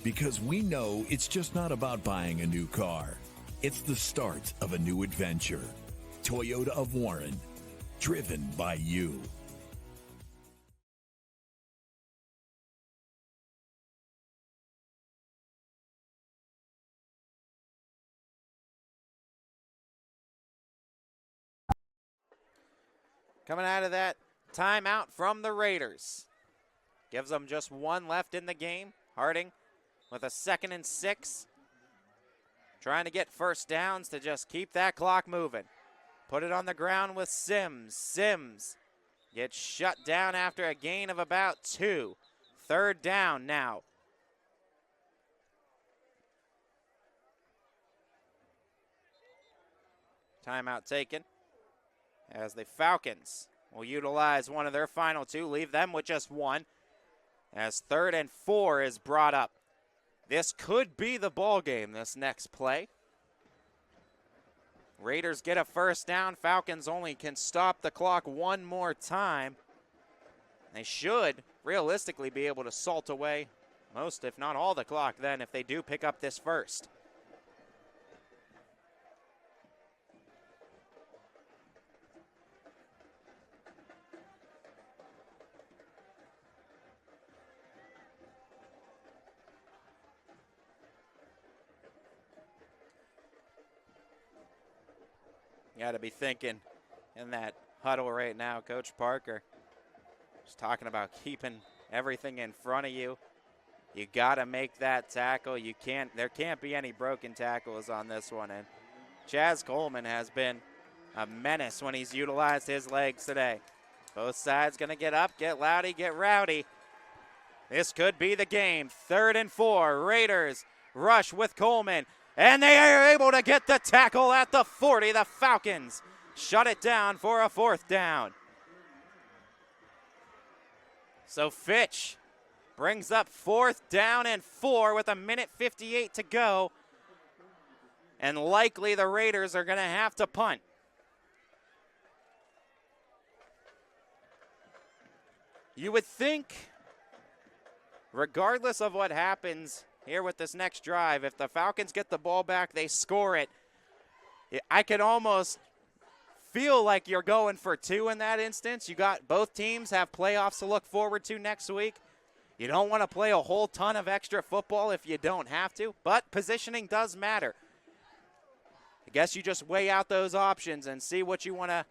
Because we know it's just not about buying a new car. It's the start of a new adventure. Toyota of Warren, driven by you. Coming out of that timeout from the Raiders. Gives them just 1 left in the game. Harding with a 2nd and 6. Trying to get first downs to just keep that clock moving. Put it on the ground with Sims. Sims gets shut down after a gain of about 2. 3rd down now. Timeout taken, as the Falcons will utilize one of their final 2, leave them with just 1. as 3rd and 4 is brought up. This could be the ball game, this next play. Raiders get a first down. Falcons only can stop the clock one more time. They should realistically be able to salt away most, if not all, the clock then if they do pick up this first. You got to be thinking in that huddle right now, Coach Parker. Just talking about keeping everything in front of you. You got to make that tackle. There can't be any broken tackles on this one. And Chaz Coleman has been a menace when he's utilized his legs today. Both sides going to get up, get loudy, get rowdy. This could be the game. 3rd and 4. Raiders rush with Coleman. And they are able to get the tackle at the 40. The Falcons shut it down for a 4th down. So Fitch brings up 4th down and 4 with 1:58 to go. And likely the Raiders are going to have to punt. You would think, regardless of what happens here with this next drive, if the Falcons get the ball back, they score it, I can almost feel like you're going for 2 in that instance. You got both teams have playoffs to look forward to next week. You don't want to play a whole ton of extra football if you don't have to, but positioning does matter. I guess you just weigh out those options and see what you want to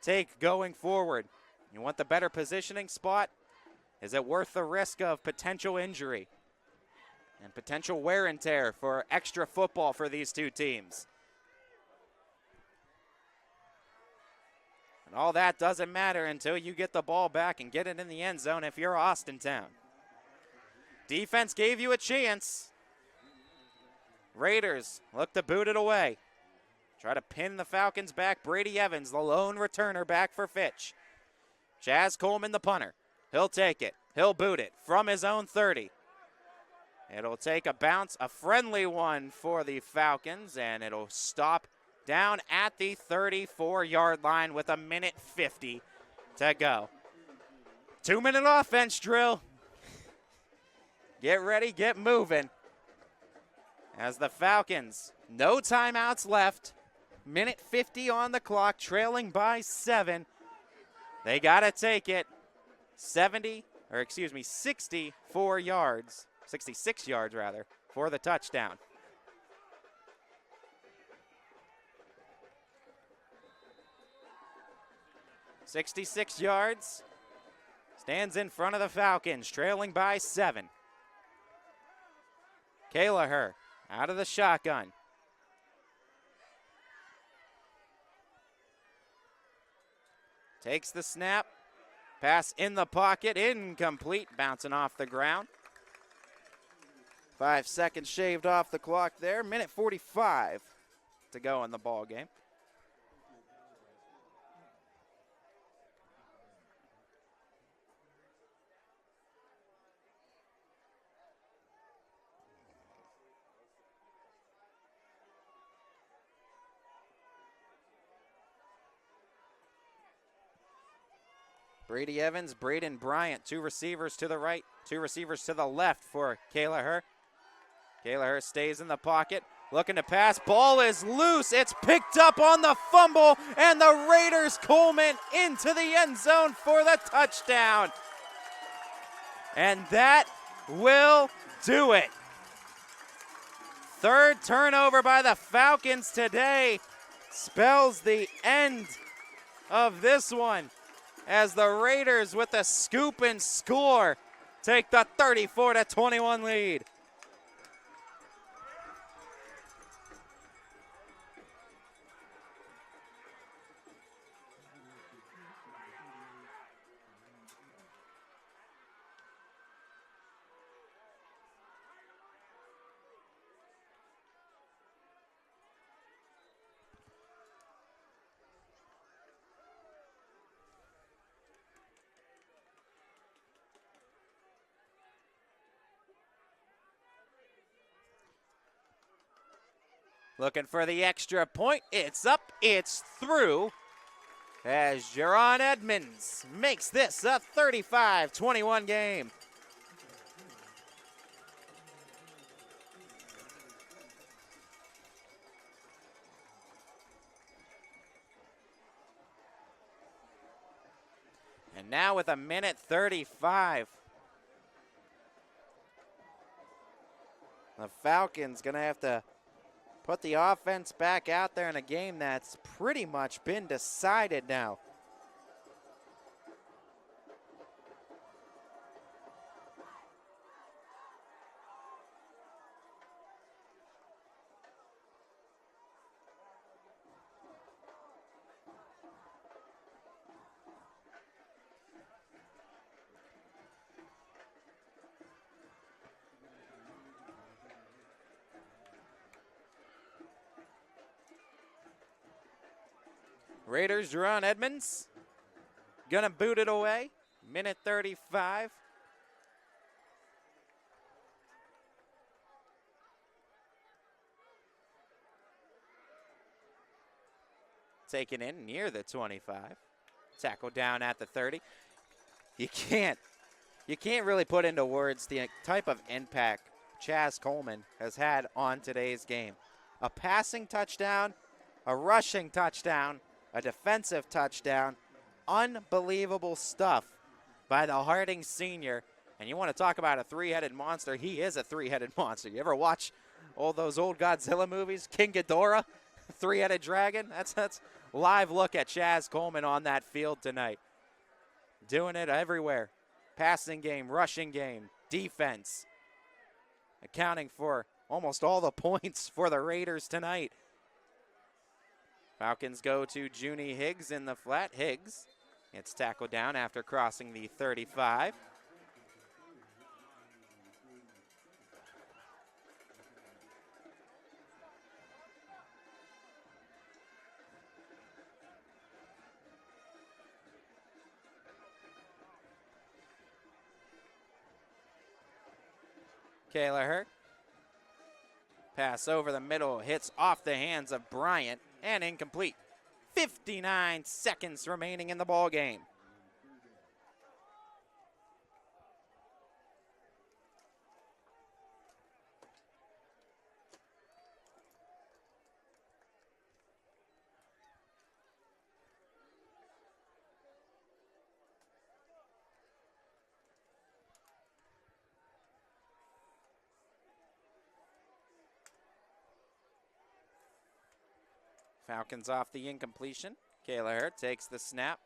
take going forward. You want the better positioning spot? Is it worth the risk of potential injury and potential wear and tear for extra football for these two teams? And all that doesn't matter until you get the ball back and get it in the end zone if you're Austintown. Defense gave you a chance. Raiders look to boot it away. Try to pin the Falcons back. Brady Evans, the lone returner, back for Fitch. Chaz Coleman, the punter. He'll take it. He'll boot it from his own 30. It'll take a bounce, a friendly one for the Falcons, and it'll stop down at the 34-yard line with 1:50 to go. 2-minute offense drill. Get ready, get moving. As the Falcons, no timeouts left. 1:50 on the clock, trailing by 7. They got to take it. 64 yards, 66 yards rather, for the touchdown. .66 yards, stands in front of the Falcons, trailing by 7. Kaylaher out of the shotgun. Takes the snap. Pass in the pocket, incomplete, bouncing off the ground. 5 seconds shaved off the clock there. 1:45 to go in the ball game. Brady Evans, Braden Bryant, 2 receivers to the right, 2 receivers to the left for Kaylaher. Kaylaher stays in the pocket, looking to pass. Ball is loose. It's picked up on the fumble, and the Raiders Coleman into the end zone for the touchdown. And that will do it. 3rd turnover by the Falcons today spells the end of this one, as the Raiders, with a scoop and score, take the 34-21 lead. Looking for the extra point. It's up, it's through, as Jerron Edmonds makes this a 35-21 game. And now with 1:35, the Falcons gonna have to put the offense back out there in a game that's pretty much been decided now. Raiders, Jerron Edmonds, gonna boot it away. 1:35. Taken in near the 25. Tackle down at the 30. You can't really put into words the type of impact Chaz Coleman has had on today's game. A passing touchdown, a rushing touchdown, a defensive touchdown. Unbelievable stuff by the Harding senior. And you want to talk about a three-headed monster. He is a three-headed monster. You ever watch all those old Godzilla movies? King Ghidorah, three-headed dragon? That's live look at Chaz Coleman on that field tonight. Doing it everywhere. Passing game, rushing game, defense. Accounting for almost all the points for the Raiders tonight. Falcons go to Junie Higgs in the flat. Higgs gets tackled down after crossing the 35. Kelleher. Pass over the middle, hits off the hands of Bryant, and incomplete. 59 seconds remaining in the ball game. Falcons off the incompletion. Kelleher takes the snap.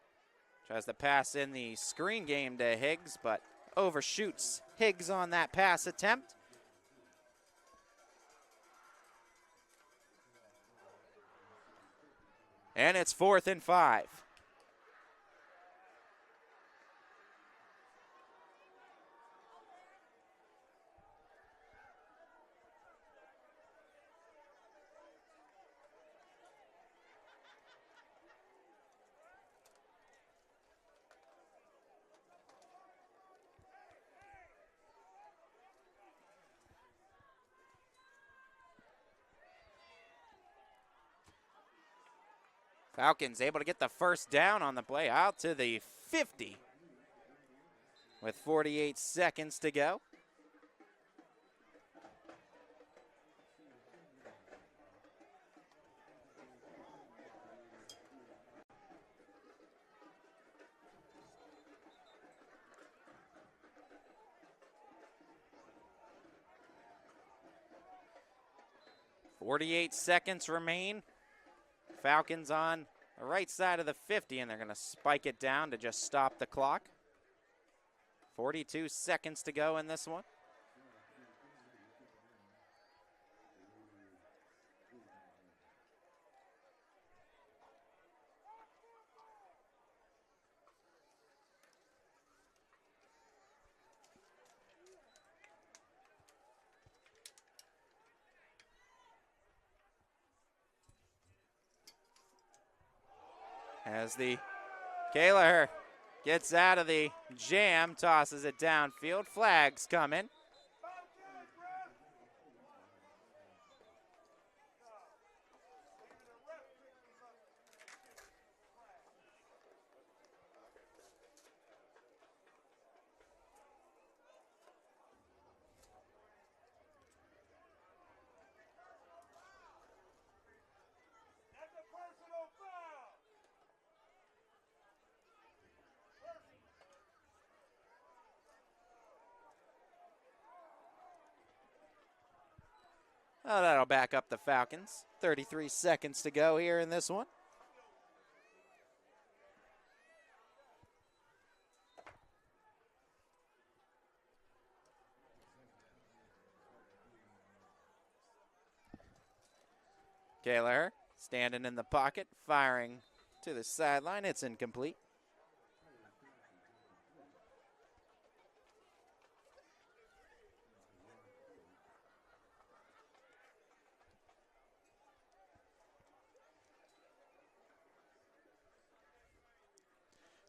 Tries to pass in the screen game to Higgs, but overshoots Higgs on that pass attempt. And it's 4th and 5. Falcons able to get the first down on the play out to the 50 with 48 seconds to go. .48 seconds remain. Falcons on the right side of the 50, and they're going to spike it down to just stop the clock. 42 seconds to go in this one. As the Kelleher gets out of the jam, tosses it downfield. Flags coming. Oh, that'll back up the Falcons. 33 seconds to go here in this one. Gaylor standing in the pocket, firing to the sideline. It's incomplete.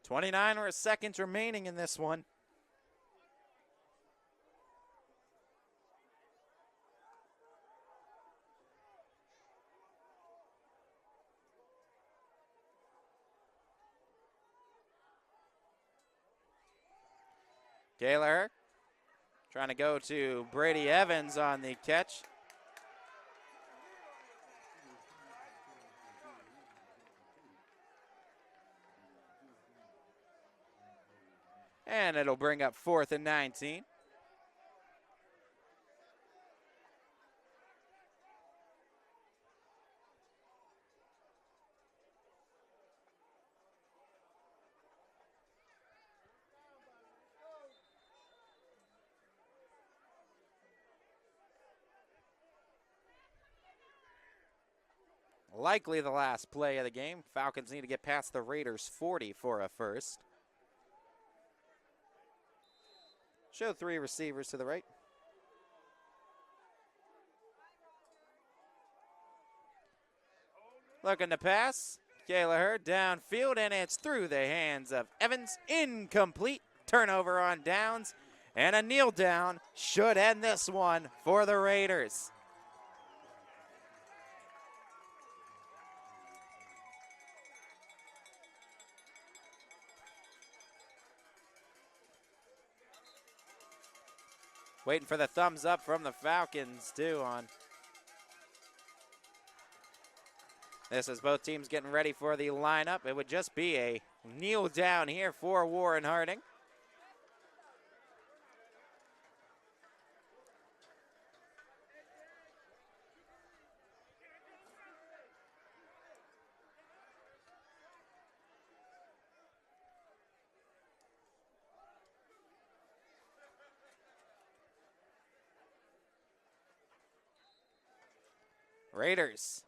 .29 seconds remaining in this one. Gaylor trying to go to Brady Evans on the catch. And it'll bring up 4th and 19. Likely the last play of the game. Falcons need to get past the Raiders 40 for a first. Show 3 receivers to the right. Looking to pass. Gaylor downfield, and it's through the hands of Evans. Incomplete. Turnover on downs. And a kneel down should end this one for the Raiders. Waiting for the thumbs up from the Falcons, too, on. This is both teams getting ready for the lineup. It would just be a kneel down here for Warren Harding. Raiders,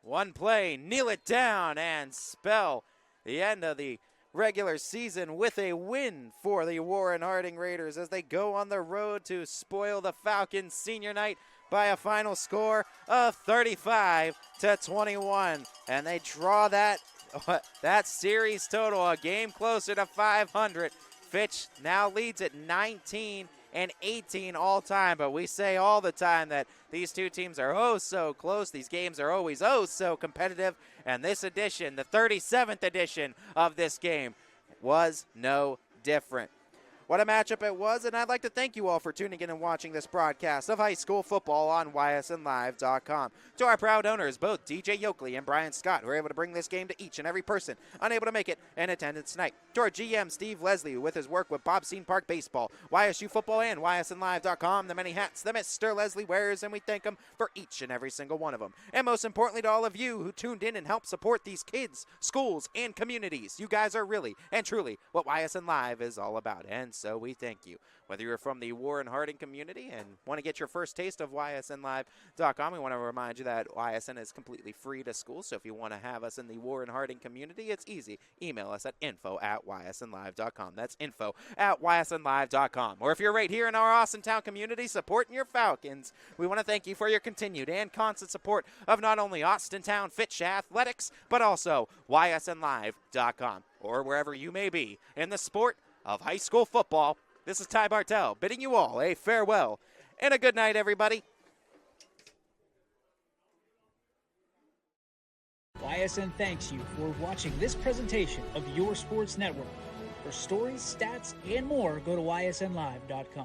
one play, kneel it down and spell the end of the regular season with a win for the Warren Harding Raiders as they go on the road to spoil the Falcons senior night by a final score of 35-21. And they draw that series total a game closer to 500. Fitch now leads at 19 and 18 all time, but we say all the time that these two teams are oh so close. These games are always oh so competitive, and this edition, the 37th edition of this game, was no different. What a matchup it was, and I'd like to thank you all for tuning in and watching this broadcast of high school football on ysnlive.com. To our proud owners, both DJ Yoakley and Brian Scott, who were able to bring this game to each and every person unable to make it in attendance tonight. To our GM, Steve Leslie, with his work with Bob Scene Park Baseball, YSU Football, and ysnlive.com, the many hats that Mr. Leslie wears, and we thank him for each and every single one of them. And most importantly to all of you who tuned in and helped support these kids, schools, and communities. You guys are really and truly what YSN Live is all about, and so we thank you. Whether you're from the Warren Harding community and want to get your first taste of ysnlive.com, we want to remind you that YSN is completely free to school, so if you want to have us in the Warren Harding community, it's easy. Email us at info@ysnlive.com. That's info@ysnlive.com. Or if you're right here in our Austintown community supporting your Falcons, we want to thank you for your continued and constant support of not only Austintown Fitch Athletics, but also ysnlive.com, or wherever you may be in the sport of high school football. This is Ty Bartell bidding you all a farewell and a good night, everybody. YSN thanks you for watching this presentation of your sports network. For stories, stats, and more, go to ysnlive.com.